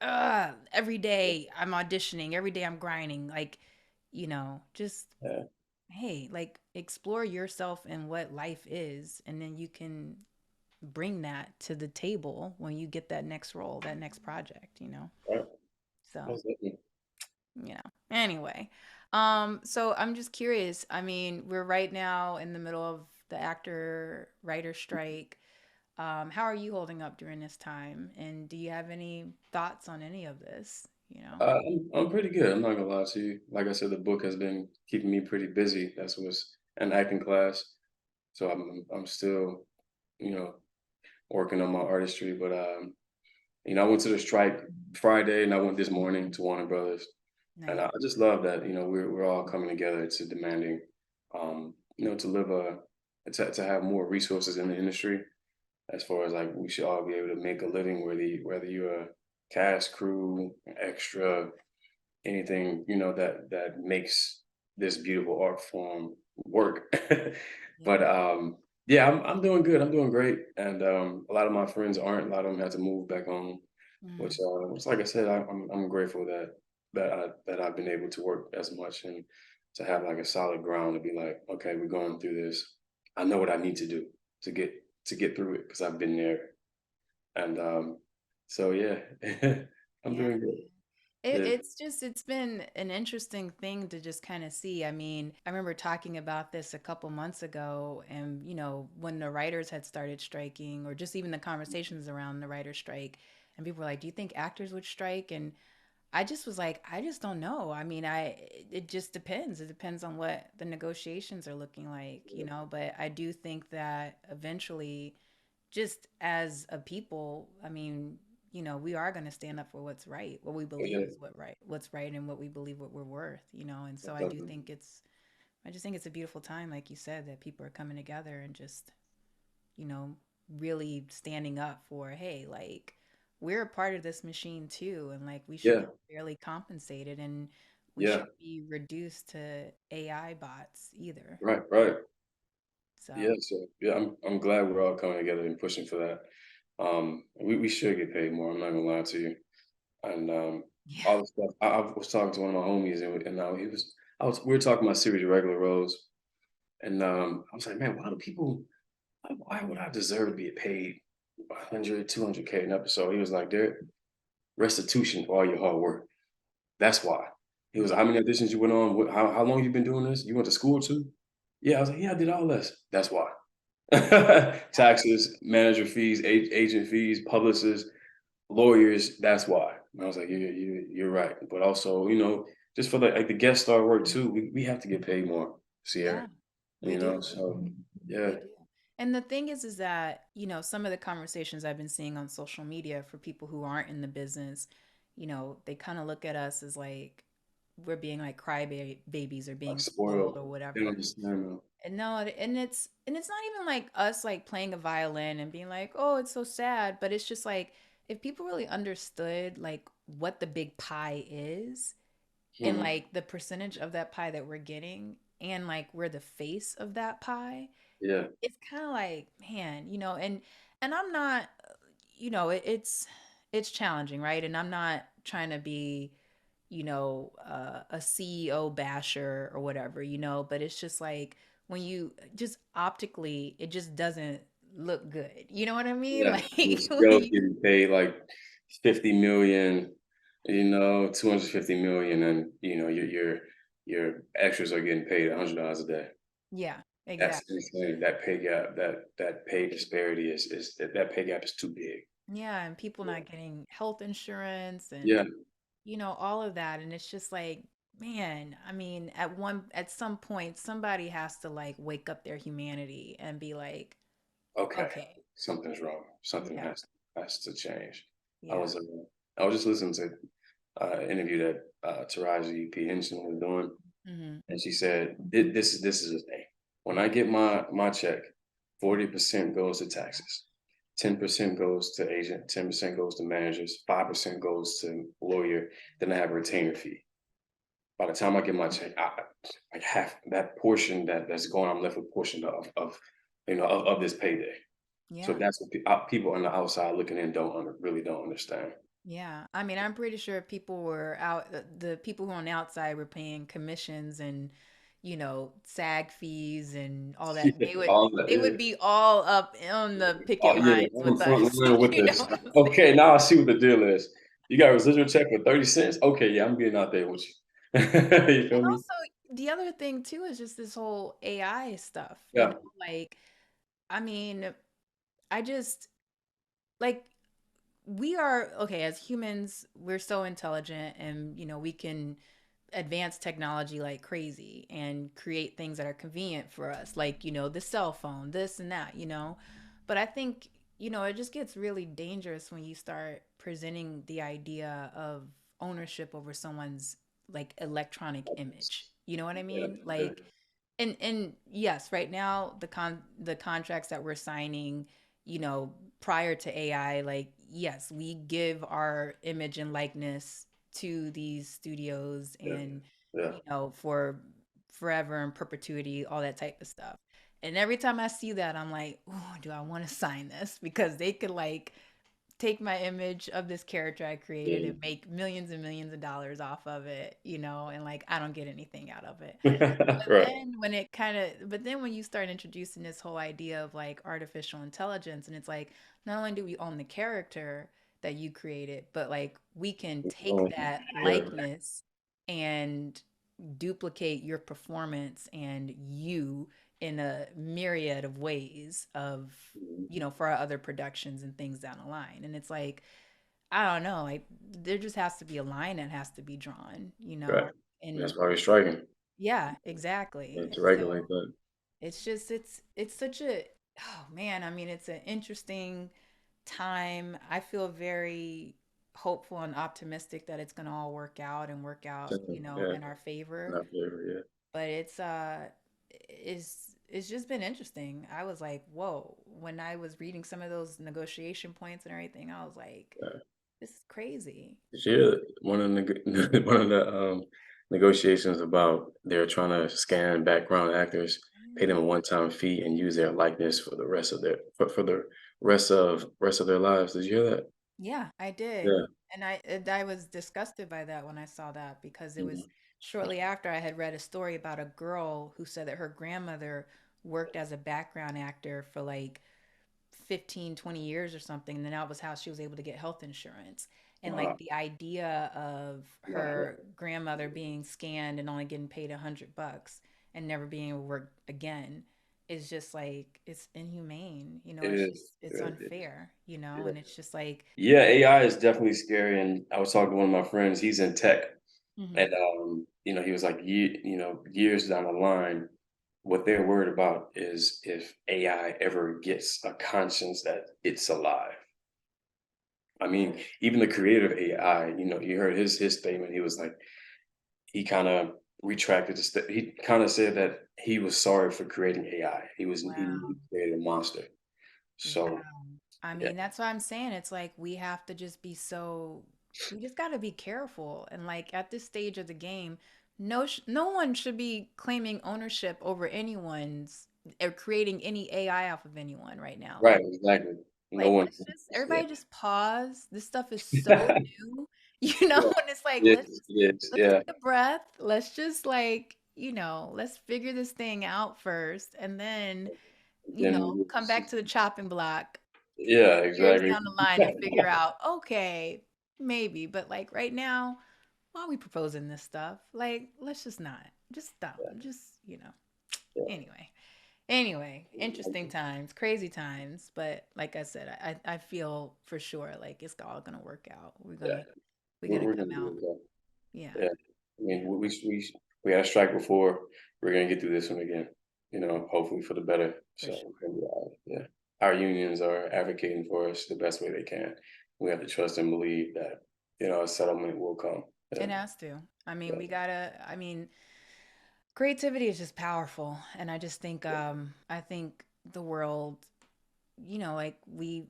every day I'm auditioning, every day I'm grinding, like, you know, just yeah, hey, like explore yourself and what life is, and then you can bring that to the table when you get that next role, that next project, you know. right. So Most definitely. you know, anyway, so I'm just curious. I mean, we're right now in the middle of the actor writer strike. How are you holding up during this time, and do you have any thoughts on any of this, you know? I'm pretty good. I'm not gonna lie to you. Like I said, the book has been keeping me pretty busy. That's what's an acting class. So I'm still, you know, working on my artistry. But I went to the strike Friday, and I went this morning to Warner Brothers, and Nice. I just love that. We're all coming together to demanding, to live to have more resources in the industry. As far as like we should all be able to make a living, whether you're a cast, crew, extra, anything that makes this beautiful art form work. Yeah. But yeah, I'm doing good. I'm doing great, and a lot of my friends aren't. A lot of them had to move back home, Mm, which like I said, I'm grateful that I've been able to work as much and to have like a solid ground to be like, okay, we're going through this. I know what I need to do to get through it because I've been there, and so yeah, I'm yeah. doing good. Yeah. It's just it's been an interesting thing to just kind of see. I mean, I remember talking about this a couple months ago, and you know, when the writers had started striking, or just even the conversations around the writer strike, and people were like, "Do you think actors would strike?" And I just was like, I just don't know. I mean, it just depends. It depends on what the negotiations are looking like, you know. But I do think that eventually, just as a people, I mean, we are going to stand up for what's right, what we But believe yeah, is what's right, and what we believe what we're worth, and so definitely. I just think it's a beautiful time, like you said, that people are coming together and just, you know, really standing up for, hey, like, we're a part of this machine too, and like we should Yeah, get fairly compensated, and we yeah, shouldn't be reduced to AI bots either. right, right. Yeah, So, so yeah, I'm glad we're all coming together and pushing for that. We should get paid more. I'm not gonna lie to you. And yeah. all the stuff. I was talking to one of my homies, and we were talking about series of regular roles, and I was like, man, why do people? Why would I deserve to be paid 100, 200K an episode? He was like, Derek, restitution for all your hard work. That's why. He was like, how many auditions you went on? How long you been doing this? You went to school too? Yeah, I was like, yeah, I did all this. That's why. Taxes, manager fees, agent fees, publicists, lawyers. That's why. And I was like, yeah, you're right. But also, just for the guest star work too, we have to get paid more, Sierra. Yeah, we do. So yeah, We do. And the thing is that, some of the conversations I've been seeing on social media for people who aren't in the business, they kind of look at us as like we're being like babies or like being spoiled spoiled. or They don't whatever. understand, man. And no, and it's not even like us like playing a violin and being like, "Oh, it's so sad," but it's just like if people really understood like what the big pie is and Hmm. like the percentage of that pie that we're getting and like we're the face of that pie, Yeah. it's kind of like, man, and I'm not, it's challenging, right? And I'm not trying to be, a CEO basher or whatever, but it's just like when you just optically, it just doesn't look good. You know what I mean? Yeah, and Like this when girl's you, getting paid like 50 million, 250 million, and your extras are getting paid $100 a day. yeah, That's exactly. insane. That pay gap, that pay disparity is that pay gap is too big. Yeah, and people not getting health insurance Yeah. and all of that. And it's just like, man, I mean, at some point, somebody has to like wake up their humanity and be like, Okay. okay, Something's wrong. Something yeah, has to change. I yeah, was uh, I was just listening to an interview that Taraji P Henson was doing, hmm, and she said, This is the thing. When I get my check, 40% goes to taxes, 10% goes to agent, 10% goes to managers, 5% goes to lawyer. Then I have a retainer fee. By the time I get my check, like half that portion that's going, I'm left with a portion of this payday. So yeah. that's what people on the outside looking in really don't understand. Yeah, I mean, I'm pretty sure if people were out, the people who are on the outside were paying commissions and, SAG fees and all that. Yeah, all that, They would yeah. be all up on the picket Oh yeah, lines I'm with front us. line with You know this. what I'm saying? Okay, now I see what the deal is. You got a residual check for 30 cents? Okay, yeah, I'm getting out there with you. You And feel me? also, the other thing too is just this whole AI stuff. Yeah, Like, I mean, I just like we are okay as humans. We're so intelligent, and we can advance technology like crazy and create things that are convenient for us, like the cell phone, this and that. But I think it just gets really dangerous when you start presenting the idea of ownership over someone's like electronic image. You know what I yeah, mean? yeah. Like, and yes, right now the contracts that we're signing, prior to AI, like yes, we give our image and likeness to these studios Yeah, and yeah. for forever and perpetuity, all that type of stuff. And every time I see that, I'm like, oh, do I want to sign this? Because they could like take my image of this character I created and make millions and millions of dollars off of it, and like I don't get anything out of it. Right. But then when you start introducing this whole idea of like artificial intelligence, and it's like, not only do we own the character that you created, but like we can take Um, that yeah. likeness and duplicate your performance and you in a myriad of ways of, for our other productions and things down the line. And it's like, I don't know, like there just has to be a line that has to be drawn, Right. and That's why we're striking, yeah, exactly. to And regulate so that. it's just it's such a, oh man, I mean it's an interesting time. I feel very hopeful and optimistic that it's going to all work out, So, yeah, in our favor. not favorite, yeah. But it's just been interesting. I was like, whoa, when I was reading some of those negotiation points and everything, I was like, Yeah. this is crazy. Yeah, one of the one of the negotiations about they're trying to scan background actors, pay them a one-time fee, and use their likeness for the rest of their for the rest of their lives. Did you hear that? Yeah, I did. Yeah. And I was disgusted by that when I saw that because it was Mhm. shortly after I had read a story about a girl who said that her grandmother worked as a background actor for like 15, 20 years or something. And then that was how she was able to get health insurance. And like Wow. the idea of Wow. her grandmother being scanned and only getting paid $100 and never being able to work again is just like it's inhumane. It It's is. just it's It is. unfair, Yeah. and it's just like Yeah, AI is definitely scary. And I was talking to one of my friends, he's in tech, mhm. and he was like, years down the line, what they're worried about is if AI ever gets a conscience that it's alive. I mean, even the creator of AI, you heard his statement. He was like, he kind of retracted he kind of said that he was sorry for creating AI. He Wow. created a monster. Wow. So I yeah, mean, that's what I'm saying. It's like we just got to be careful. And like at this stage of the game, no one should be claiming ownership over anyone's or creating any AI off of anyone right now. right, exactly. No Like one. let's just Yeah, everybody just pause. This stuff is so new, yeah, and it's like let's yeah. take a breath. Let's just like, let's figure this thing out first and then, Then come back to the chopping block yeah, years exactly. down the line and figure out, okay, maybe, but like right now, why are we proposing this stuff? Like, let's just not. Just stop. Just, Yeah, anyway. Anyway, interesting times, crazy times, but like I said, I feel for sure like it's all gonna work out. yeah. We're gonna We're come gonna out. do okay. Yeah, Yeah. I yeah, mean, we had a strike before. We're gonna get through this one again. Hopefully for the better. for So sure. we're gonna be all right. Yeah. Our unions are advocating for us the best way they can. We have to trust and believe that a settlement will come. It Yeah. has to. I mean, Yeah. I mean, creativity is just powerful. And I just think, I think the world, like we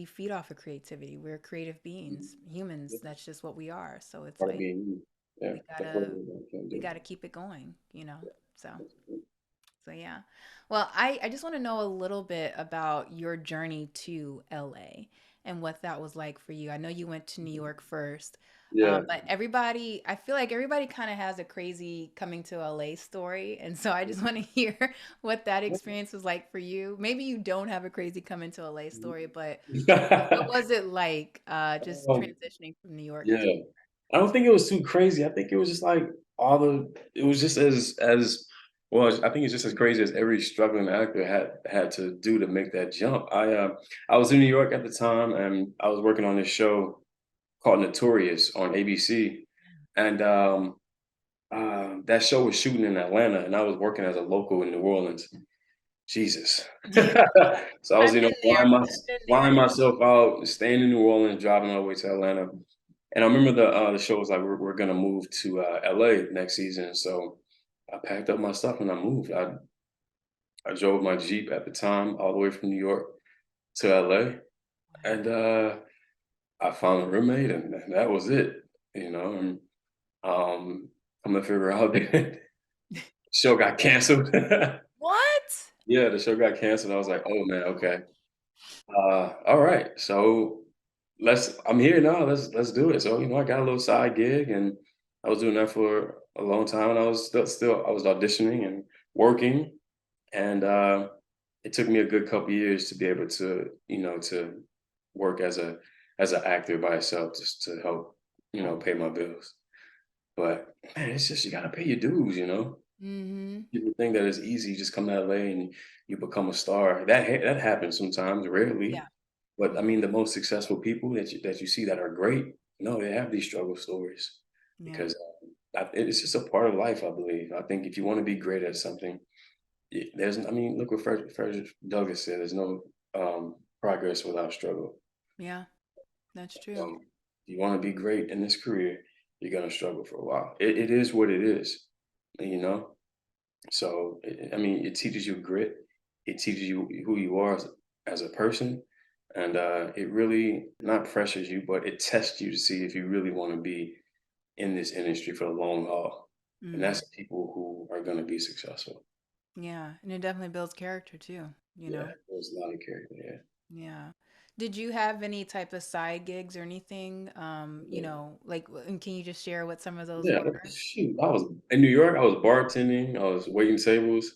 feed off of creativity. We're creative beings, humans. Yeah. That's just what we are. So it's Part of like being you. Yeah. we That's what gotta we can we do. gotta keep it going, So Yeah. yeah. Well, I just want to know a little bit about your journey to LA and what that was like for you. I know you went to New York first, Yeah. but I feel like everybody kind of has a crazy coming to LA story. And so I just want to hear what that experience was like for you. Maybe you don't have a crazy coming to LA story, but what was it like just Um, transitioning from New York to yeah. I don't think it was too crazy. I think it was just like it was just as well. I think it's just as crazy as every struggling actor had to do to make that jump. I was in New York at the time, and I was working on this show called Notorious on ABC, and that show was shooting in Atlanta, and I was working as a local in New Orleans. Jesus. So I was, I've been there. I've been there. flying myself out, staying in New Orleans, driving all the way to Atlanta. And I remember the show was like, we're gonna move to LA next season. So I packed up my stuff and I moved. I drove my Jeep at the time all the way from New York to LA. And I found a roommate and that was it, and I'm gonna figure out that show got canceled. What? Yeah, the show got canceled. I was like, oh man, okay. All right. So I'm here now. Let's do it. So, I got a little side gig and I was doing that for a long time and I was still I was auditioning and working and it took me a good couple years to be able to, to work as an actor by itself just to help, pay my bills. But man, it's just you gotta pay your dues. Mm-hmm. People think that it's easy, just come to LA and you become a star. That happens sometimes, rarely. Yeah. But I Yeah. mean, the most successful people that you see that are great, no, they have these struggle stories Yeah. because it's just a part of life. I believe. I think if you want to be great at something, there's. I mean, look what Frederick Douglass said. There's no. progress without struggle. Yeah, that's true. If you want to be great in this career, you're gonna struggle for a while. It is what it is, you know. So I mean, it teaches you grit. It teaches you who you are as a person, and it really not pressures you, but it tests you to see if you really want to be in this industry for the long haul. And Mm, that's the people who are going to be successful. yeah, and it definitely builds character too, you Yeah, know? there's a lot of character. Yeah. Yeah. Did you have any type of side gigs or anything? Yeah. Like, and can you just share what some of those Yeah, were? shoot. I was in New York. I was bartending. I was waiting tables,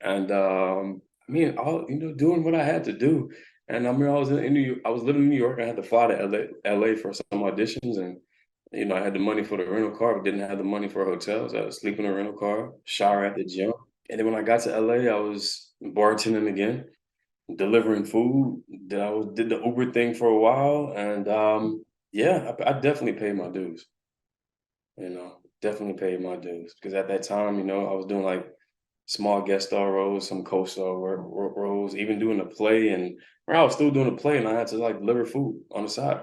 and I mean, all doing what I had to do. And I mean, I was in New York. I was living in New York. I had to fly to LA for some auditions, and I had the money for the rental car, but didn't have the money for hotels. I had to sleep in a rental car, shower at the gym, and then when I got to LA, I was bartending again, delivering food. Did the Uber thing for a while, and yeah, I definitely paid my dues. Definitely paid my dues because at that time, I was doing like small guest star roles, some co-star roles, even doing a play, and where I was still doing a play, and I had to like deliver food on the side.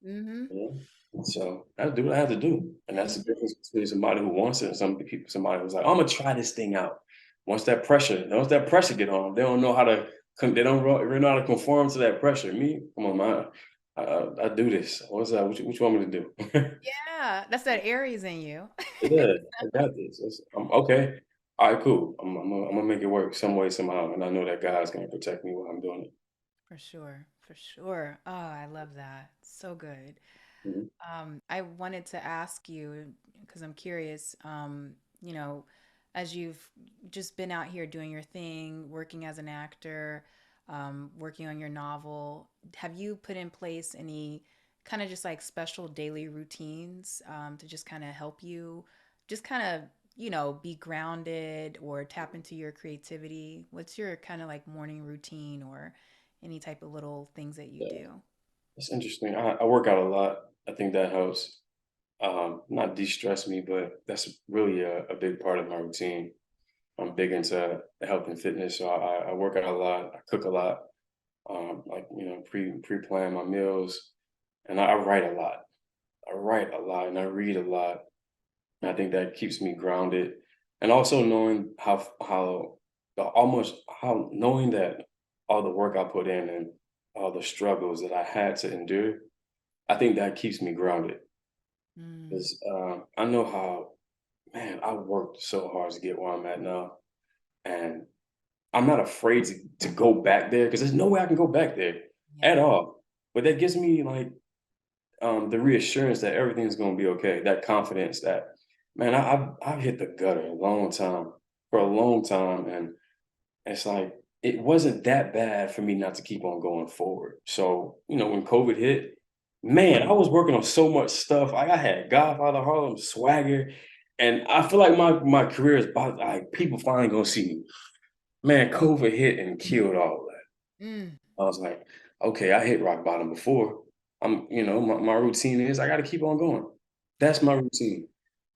Mm-hmm. So I had to do what I had to do, and that's the Mm-hmm. difference between somebody who wants it and somebody who's like, I'm gonna try this thing out. Once that pressure get on, they don't know how to. They don't really know how to conform to that pressure. Me, come on, man. I do this. What's that? What you want me to do? Yeah, that's that Aries in you. Yeah, I got this. I'm okay. All right, cool. I'm gonna make it work some way, somehow, and I know that God's gonna protect me while I'm doing it. For sure, for sure. Oh, I love that. So good. Mhm. I wanted to ask you because I'm curious, you know, as you've just been out here doing your thing, working as an actor, working on your novel, have you put in place any kind of just like special daily routines to just kind of help you just kind of, be grounded or tap into your creativity? What's your kind of like morning routine or any type of little things that you Yeah, do? it's interesting. I work out a lot. I think that helps. Not de-stress me, but that's really a big part of my routine. I'm big into health and fitness, so I work out a lot. I cook a lot. Like pre-plan my meals, and I write a lot. I write a lot, and I read a lot. And I think that keeps me grounded, and also knowing almost how knowing that all the work I put in and all the struggles that I had to endure, I think that keeps me grounded Mm, because I know how, man, I worked so hard to get where I'm at now, and I'm not afraid to go back there because there's no way I can go back there at yeah. all. But that gives me like the reassurance that everything's going to be okay, that confidence that, man, I've hit the gutter a long time, for a long time, and it's like it wasn't that bad for me not to keep on going forward. So when COVID hit, man, I was working on so much stuff. Like I had Godfather Harlem, Swagger, and I feel like my career is about like people finally gonna see me. Man, COVID hit and killed all that. Mm, I was like, okay, I hit rock bottom before. My routine is I got to keep on going. That's my routine.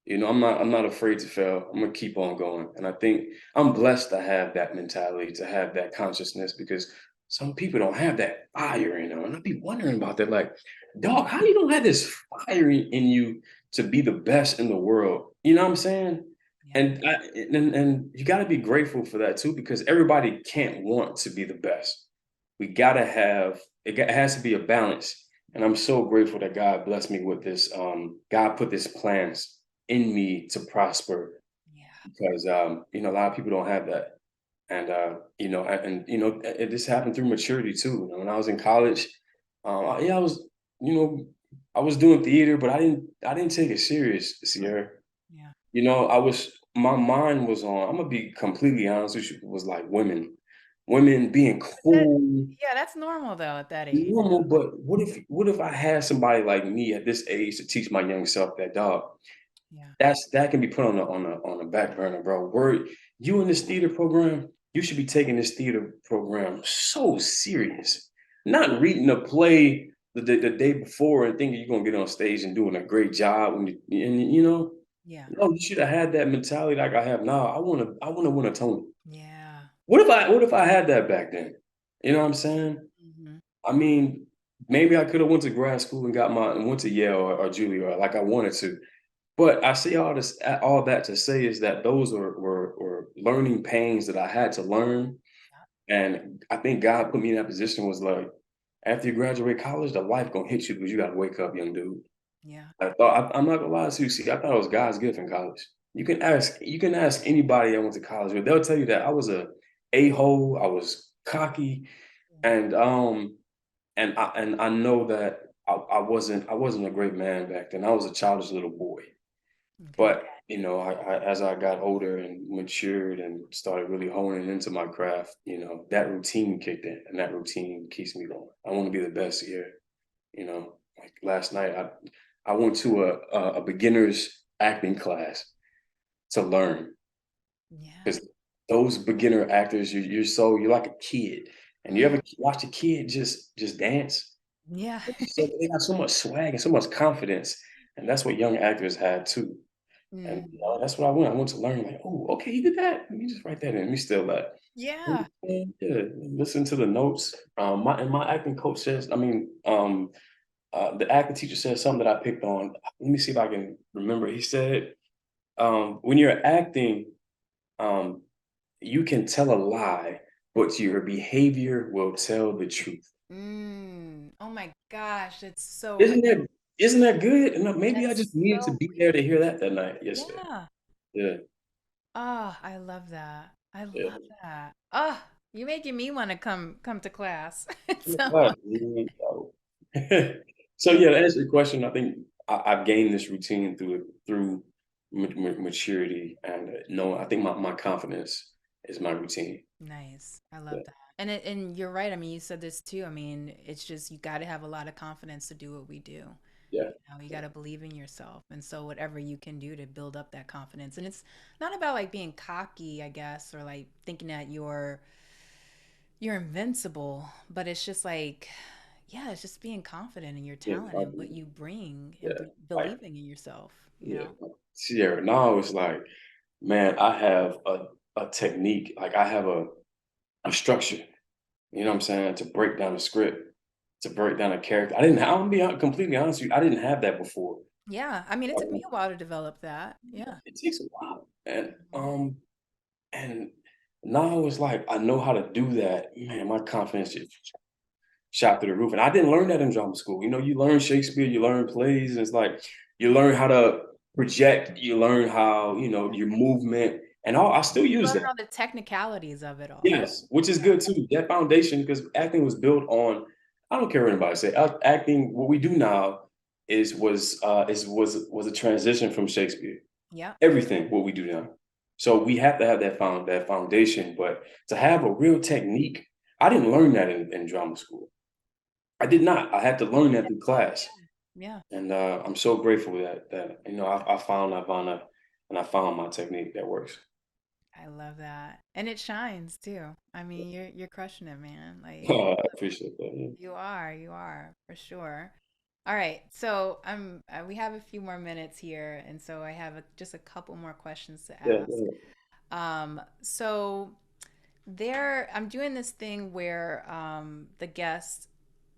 I'm not afraid to fail. I'm gonna keep on going. And I think I'm blessed to have that mentality, to have that consciousness, because some people don't have that fire in them. And I'd be wondering about that. Like, dog, how you don't have this fire in you to be the best in the world? You know what I'm saying? yeah. And you got to be grateful for that too, because everybody can't want to be the best. We gotta have it has to be a balance. And I'm so grateful that God blessed me with this. God put this plans in me to prosper Yeah. because a lot of people don't have that. And this happened through maturity too. When I was in college, yeah, you know, I was doing theater, but I didn't take it serious, Sierra. Yeah. My mind was on, I'm gonna be completely honest with you, was like women being That, cool, yeah, that's normal though at that age. normal, but what if I had somebody like me at this age to teach my young self that, dog, Yeah. that can be put on the back burner, bro. You in this theater program, you should be taking this theater program so serious. Not reading a play the day before and thinking you're gonna get on stage and doing a great job Yeah. no, you should have had that mentality like I have now. I wanna win a Tony. Yeah. What if I had that back then? You know what I'm saying? Hmm. I mean, maybe I could have went to grad school and went to Yale or Juilliard like I wanted to. But I say all that to say is that those were learning pains that I had to learn. And I think God put me in that position was like, after you graduate college, the life gonna hit you because you gotta wake up, young dude. Yeah. I'm not gonna lie to you. See, I thought it was God's gift in college. You can ask anybody that went to college, but they'll tell you that I was a-hole, I was cocky, and I know that I wasn't a great man back then. I was a childish little boy. Okay. But as I got older and matured and started really honing into my craft, that routine kicked in, and that routine keeps me going. I want to be the best here. Like last night, I went to a beginner's acting class to learn Yeah. because those beginner actors, you're like a kid, and you Mm. ever watch a kid just dance? Yeah. So they got so much swag and so much confidence, and that's what young actors had too. And Mhm. that's what I went. I went to learn, like, oh, okay, you did that. Let me just write that in. Let me steal that. Yeah. Yeah, listen to the notes. My acting coach says, the acting teacher said something that I picked on. Let me see if I can remember. He said, when you're acting, um, you can tell a lie, but your behavior will tell the truth. Oh my gosh, it's so Isn't that isn't that good? And maybe I just that's needed to so be there to real. hear that night yesterday. Yeah. Yeah, Oh, I love that. I yeah. love that. Oh, you're making me want to come to class. So Right. So yeah, to answer your question, I think I've gained this routine through maturity and knowing. I think my confidence is my routine. nice. I love Yeah, that. And you're right. I mean, you said this too. I mean, it's just you got to have a lot of confidence to do what we do. yeah, You got to believe in yourself. And so whatever you can do to build up that confidence. And it's not about like being cocky, I guess, or like thinking that you're invincible, but it's just like yeah, it's just being confident in your yeah, talent and what you bring and yeah. Like believing in yourself, you yeah, know? like Sierra. Now it's like, man, I have a technique. Like I have a structure. You know what I'm saying? To break down a script, to break down a character. I'm gonna be completely honest with you. I didn't have that before. Yeah, I mean, it took me a while to develop that. Yeah. It takes a while, and Mhm. and now it's like I know how to do that. Man, my confidence just shot through the roof. And I didn't learn that in drama school. You learn Shakespeare, you learn plays, and it's like you learn how to project, you learn how, your movement, and all I still You use learn that. all the technicalities of it all. Yes, which is good too. That foundation, because acting was built on, I don't care what anybody say. Acting, what we do now was a transition from Shakespeare. Yeah. Everything what we do now. So we have to have that foundation. But to have a real technique, I didn't learn that in drama school. I did not. I had to learn that through class. Yeah. And I'm so grateful that I found my technique that works. I love that. And it shines too. I mean, you're crushing it, man. Like I appreciate that. you are for sure. All right, so we have a few more minutes here, and so I have just a couple more questions to Yeah, ask. yeah, So I'm doing this thing where the guests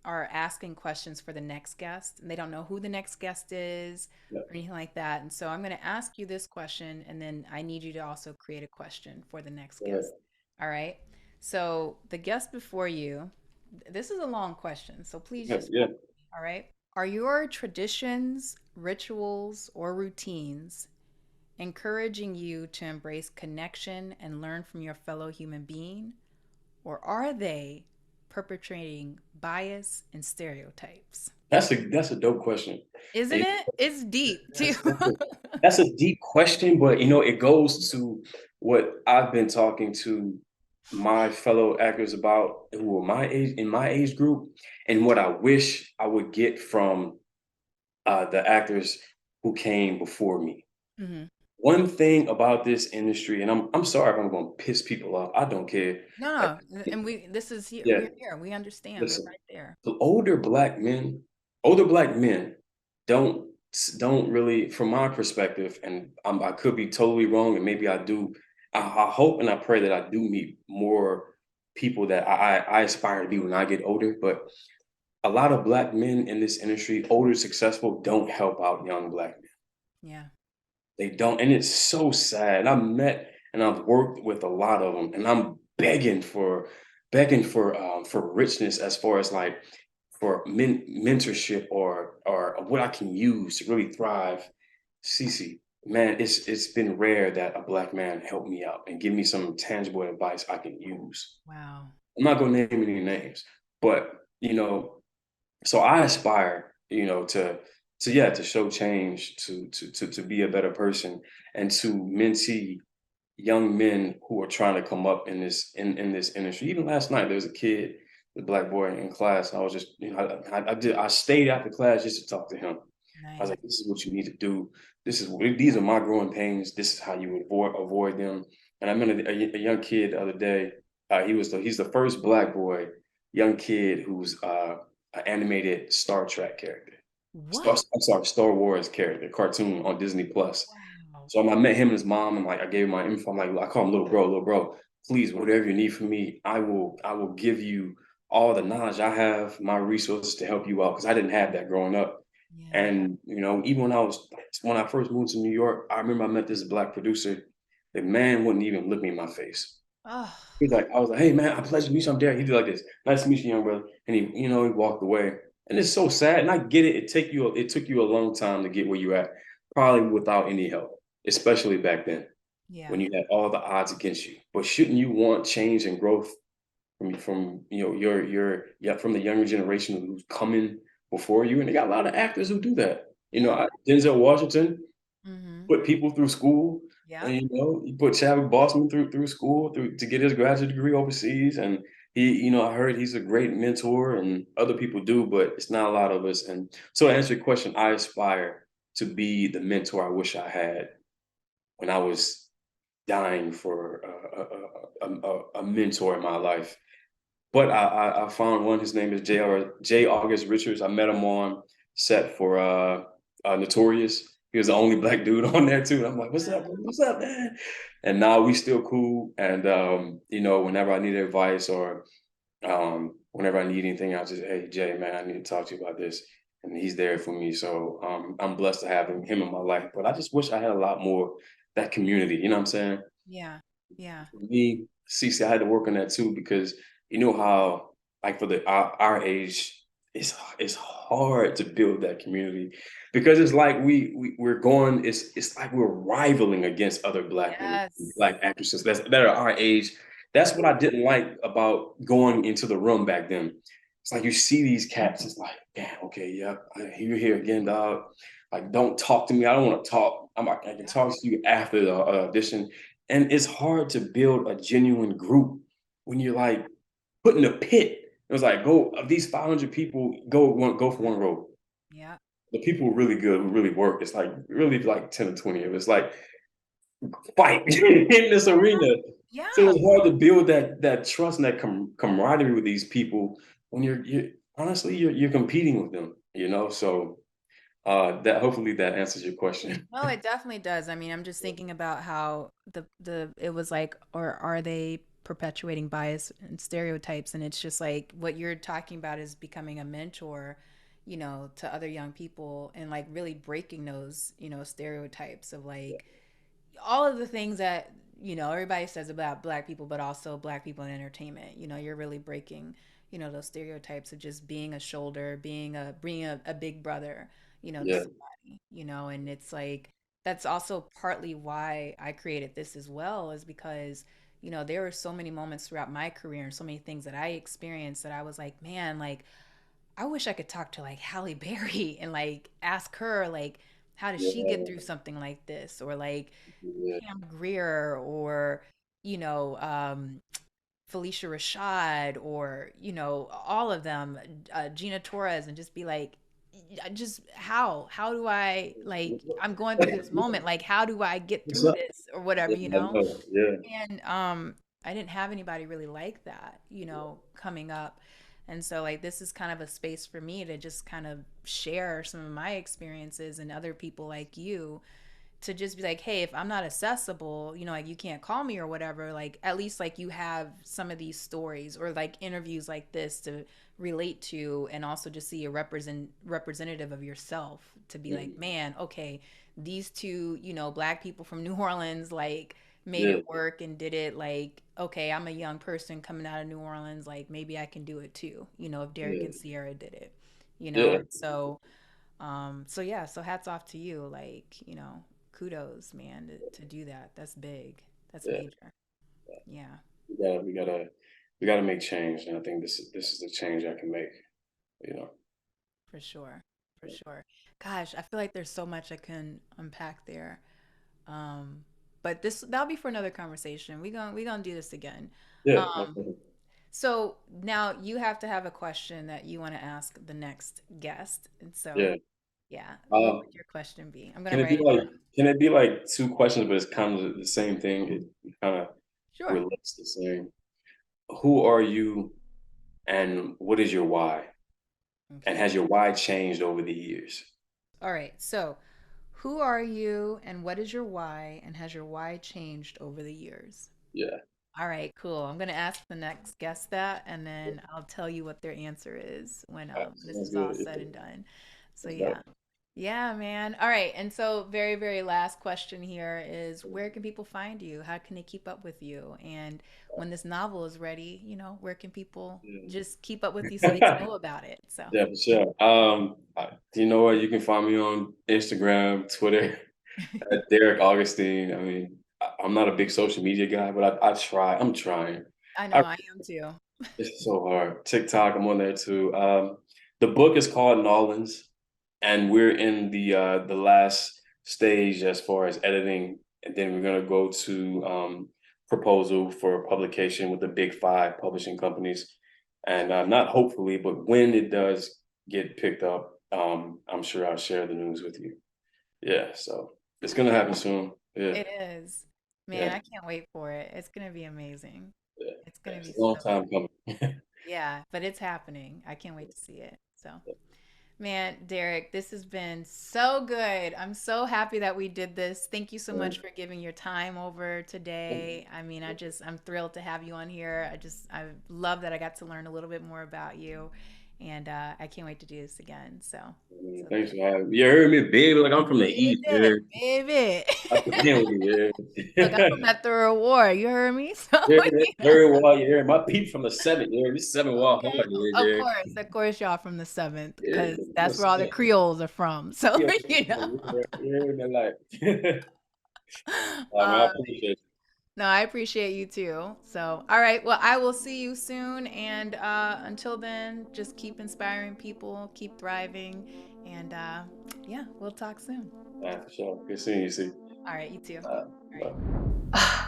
are asking questions for the next guest, and they don't know who the next guest is yeah, or anything like that. And so I'm going to ask you this question, and then I need you to also create a question for the next yeah, guest. All right. So the guest before you, this is a long question, so please yeah, just yeah. all right. Are your traditions, rituals, or routines encouraging you to embrace connection and learn from your fellow human being? Or are they perpetrating bias and stereotypes? That's a dope question. Isn't And it? It's deep too. that's a deep question, but it goes to what I've been talking to my fellow actors about who are my age in my age group, and what I wish I would get from the actors who came before me. Hmm. One thing about this industry, and I'm sorry if I'm going to piss people off. I don't care. Like, No, no. And this is here. yeah, We're here. We understand. We're listen. right there. The older black men don't don't really, from my perspective, and I could be totally wrong, and maybe I do. I hope and I pray that I do meet more people that I aspire to be when I get older. But a lot of Black men in this industry, older, successful, don't help out young Black men. Yeah. They don't, and it's so sad. I met and I've worked with a lot of them, and I'm begging for richness as far as like for mentorship or what I can use to really thrive. Cece, man, it's been rare that a Black man helped me out and give me some tangible advice I can use. Wow. I'm not gonna name any names, but so I aspire, to show change, to be a better person, and to mentee young men who are trying to come up in this industry. Even last night, there was a kid, the Black boy in class. I was just, I stayed after class just to talk to him. I was Nice. like, this is what you need to do. These are my growing pains. This is how you avoid them. And I met a young kid the other day. He's the first Black boy, young kid who's an animated Star Trek character. What? I'm sorry, Star Wars character, cartoon on Disney Plus. Wow. So I met him and his mom, and like I gave him my info. I'm like, I call him little bro. Please, whatever you need from me, I will give you all the knowledge I have, my resources to help you out because I didn't have that growing up. Yeah. And even when I first moved to New York, I remember I met this Black producer. The man wouldn't even look me in my face. Oh, He's like, I was like, hey man, I'm pleasure to meet you. I'm Derek. He did like this. Nice to meet you, young brother. And he walked away. And it's so sad. And I get it. It took you a long time to get where you're at, probably without any help, especially back then yeah. when you had all the odds against you. But shouldn't you want change and growth from from the younger generation who's coming before you? And they got a lot of actors who do that. Yeah. Denzel Washington Mm-hmm. put people through school. Yeah. And, he put Chadwick Boseman through school to get his graduate degree overseas. And I heard he's a great mentor, and other people do, but it's not a lot of us. And so, to answer your question, I aspire to be the mentor I wish I had when I was dying for a mentor in my life. But I found one. His name is J. August Richards. I met him on set for Notorious. He was the only Black dude on there too. And I'm like, "What's up, man? What's up, man?" And now we still cool. And whenever I need advice or whenever I need anything, I just, hey Jay, man, I need to talk to you about this. And he's there for me. So I'm blessed to have him in my life. But I just wish I had a lot more that community. You know what I'm saying? Yeah. Yeah. For me, CC, I had to work on that too because you know how, like for our age, it's hard to build that community because it's like we're going. It's like we're rivaling against other Black men, Yes. Black actresses that are our age. That's what I didn't like about going into the room back then. It's like you see these cats. It's like, damn, okay, yeah, you're here again, dog. Like, don't talk to me. I don't want to talk. I can talk to you after the audition. And it's hard to build a genuine group when you're like put in a pit. It was like, go of these 500 people, go for one role. Yeah. The people who are really good, who really work, it's like really like 10 or 20 of it. It's like fight in this arena. So Yeah. it's hard to build that trust and that camaraderie with these people when you're honestly you're competing with them, So that hopefully that answers your question. No, it definitely does. I mean, I'm just thinking about how the it was like, or are they perpetuating bias and stereotypes? And it's just like what you're talking about is becoming a mentor, to other young people and like really breaking those, stereotypes of like all of the things that everybody says about black people, but also black people in entertainment. You're really breaking those stereotypes of just being a shoulder, being a big brother, to Yeah, somebody. And it's like that's also partly why I created this as well, is because there were so many moments throughout my career and so many things that I experienced that I was like, man, like I wish I could talk to like Halle Berry and like ask her like how does she get yeah, through something like this, or like yeah, Pam Grier, or you know um, Felicia Rashad, or all of them, Gina Torres, and just be like, just how do I, like, I'm going through this moment, like how do I get what's through up? this or whatever, Yeah, I know. Yeah, and I didn't have anybody really like that, coming up. And so like this is kind of a space for me to just kind of share some of my experiences and other people like you to just be like, hey, if I'm not accessible, like you can't call me or whatever, like at least like you have some of these stories or like interviews like this to relate to, and also just see a representative of yourself, to be like, man, okay, these two, Black people from New Orleans, like, made Yeah, it work and did it. Like, okay, I'm a young person coming out of New Orleans, like, maybe I can do it too, if Deric yeah, and Ciera did it, yeah, and so yeah, so hats off to you, like, kudos, man, to do that. That's big. That's yeah. major. Yeah, We gotta make change, and I think this is the change I can make. You know. for sure. For sure. Gosh, I feel like there's so much I can unpack there. Um, but that'll be for another conversation. We gonna do this again. Yeah. No Um, problem. so now you have to have a question that you want to ask the next guest. And so, Yeah. yeah, what Um, would your question be? I'm gonna can it be write it like down. can it be like two questions, but it's kind of the same thing? It kind of Sure. relates the same. Who are you, and what is your why? And Okay. has your why changed over the years? All right. So, who are you and what is your why, and has your why changed over the years? Yeah. All right, cool. I'm gonna ask the next guest that, and then I'll tell you what their answer is when this Sounds is all good. said Yeah, and done. So that's yeah. dope. Yeah, man. All right. And so very, very last question here is, where can people find you? How can they keep up with you? And when this novel is ready, where can people just keep up with you so they can Yeah. know about it? So Yeah, for sure. You know what? You can find me on Instagram, Twitter, at Deric Augustine. I mean, I'm not a big social media guy, but I try. I'm trying. I I, know I am too. it's so hard. TikTok, I'm on there too. The book is called Nolans, and we're in the last stage as far as editing, and then we're gonna go to proposal for publication with the big five publishing companies, and not hopefully, but when it does get picked up, I'm sure I'll share the news with you. Yeah, so it's gonna happen soon. Yeah, It is. Man, yeah, I can't wait for it. It's gonna be amazing. yeah. It's gonna It's be a long so time coming. yeah, but it's happening. I can't wait to see it. So man, Deric, this has been so good. I'm so happy that we did this. Thank you so much for giving your time over today. I mean, I'm thrilled to have you on here. I love that I got to learn a little bit more about you, and I can't wait to do this again. So Thanks thank for having me. You heard me, baby. Like I'm from the you. East, Did, dude. baby. I put in with you, Look, I'm yeah. from that third ward. You heard me? So, Yeah, you know. very well, you hear my peep from the seven, yeah. This seven wall Okay. hard, yeah, Of course, y'all from the seventh, yeah. because Yeah, that's where all the Creoles are from. So, yeah, you know. yeah, yeah, they're like, man, I Uh, appreciate no, I appreciate you too. So, all right. Well, I will see you soon. And until then, just keep inspiring people, keep thriving. And yeah, we'll talk soon. it, man, for sure. Good seeing you, see. All right. You too. Uh, All right. bye.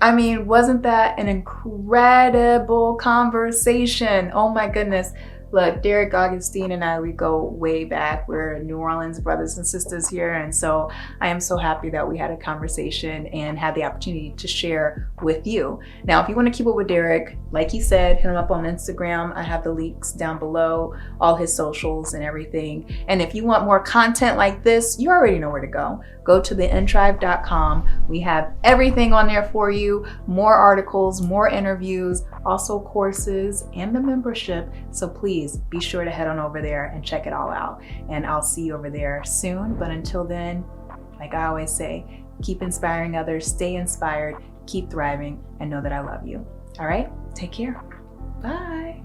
I mean, wasn't that an incredible conversation? Oh my goodness. Look, Deric Augustine and I, we go way back. We're New Orleans brothers and sisters here. And so I am so happy that we had a conversation and had the opportunity to share with you. Now, if you want to keep up with Deric, like he said, hit him up on Instagram. I have the links down below, all his socials and everything. And if you want more content like this, you already know where to go. Go to the intrive.com. We have everything on there for you, more articles, more interviews, also courses and the membership. So please be sure to head on over there and check it all out. And I'll see you over there soon. But until then, like I always say, keep inspiring others, stay inspired, keep thriving, and know that I love you. All right, take care. Bye.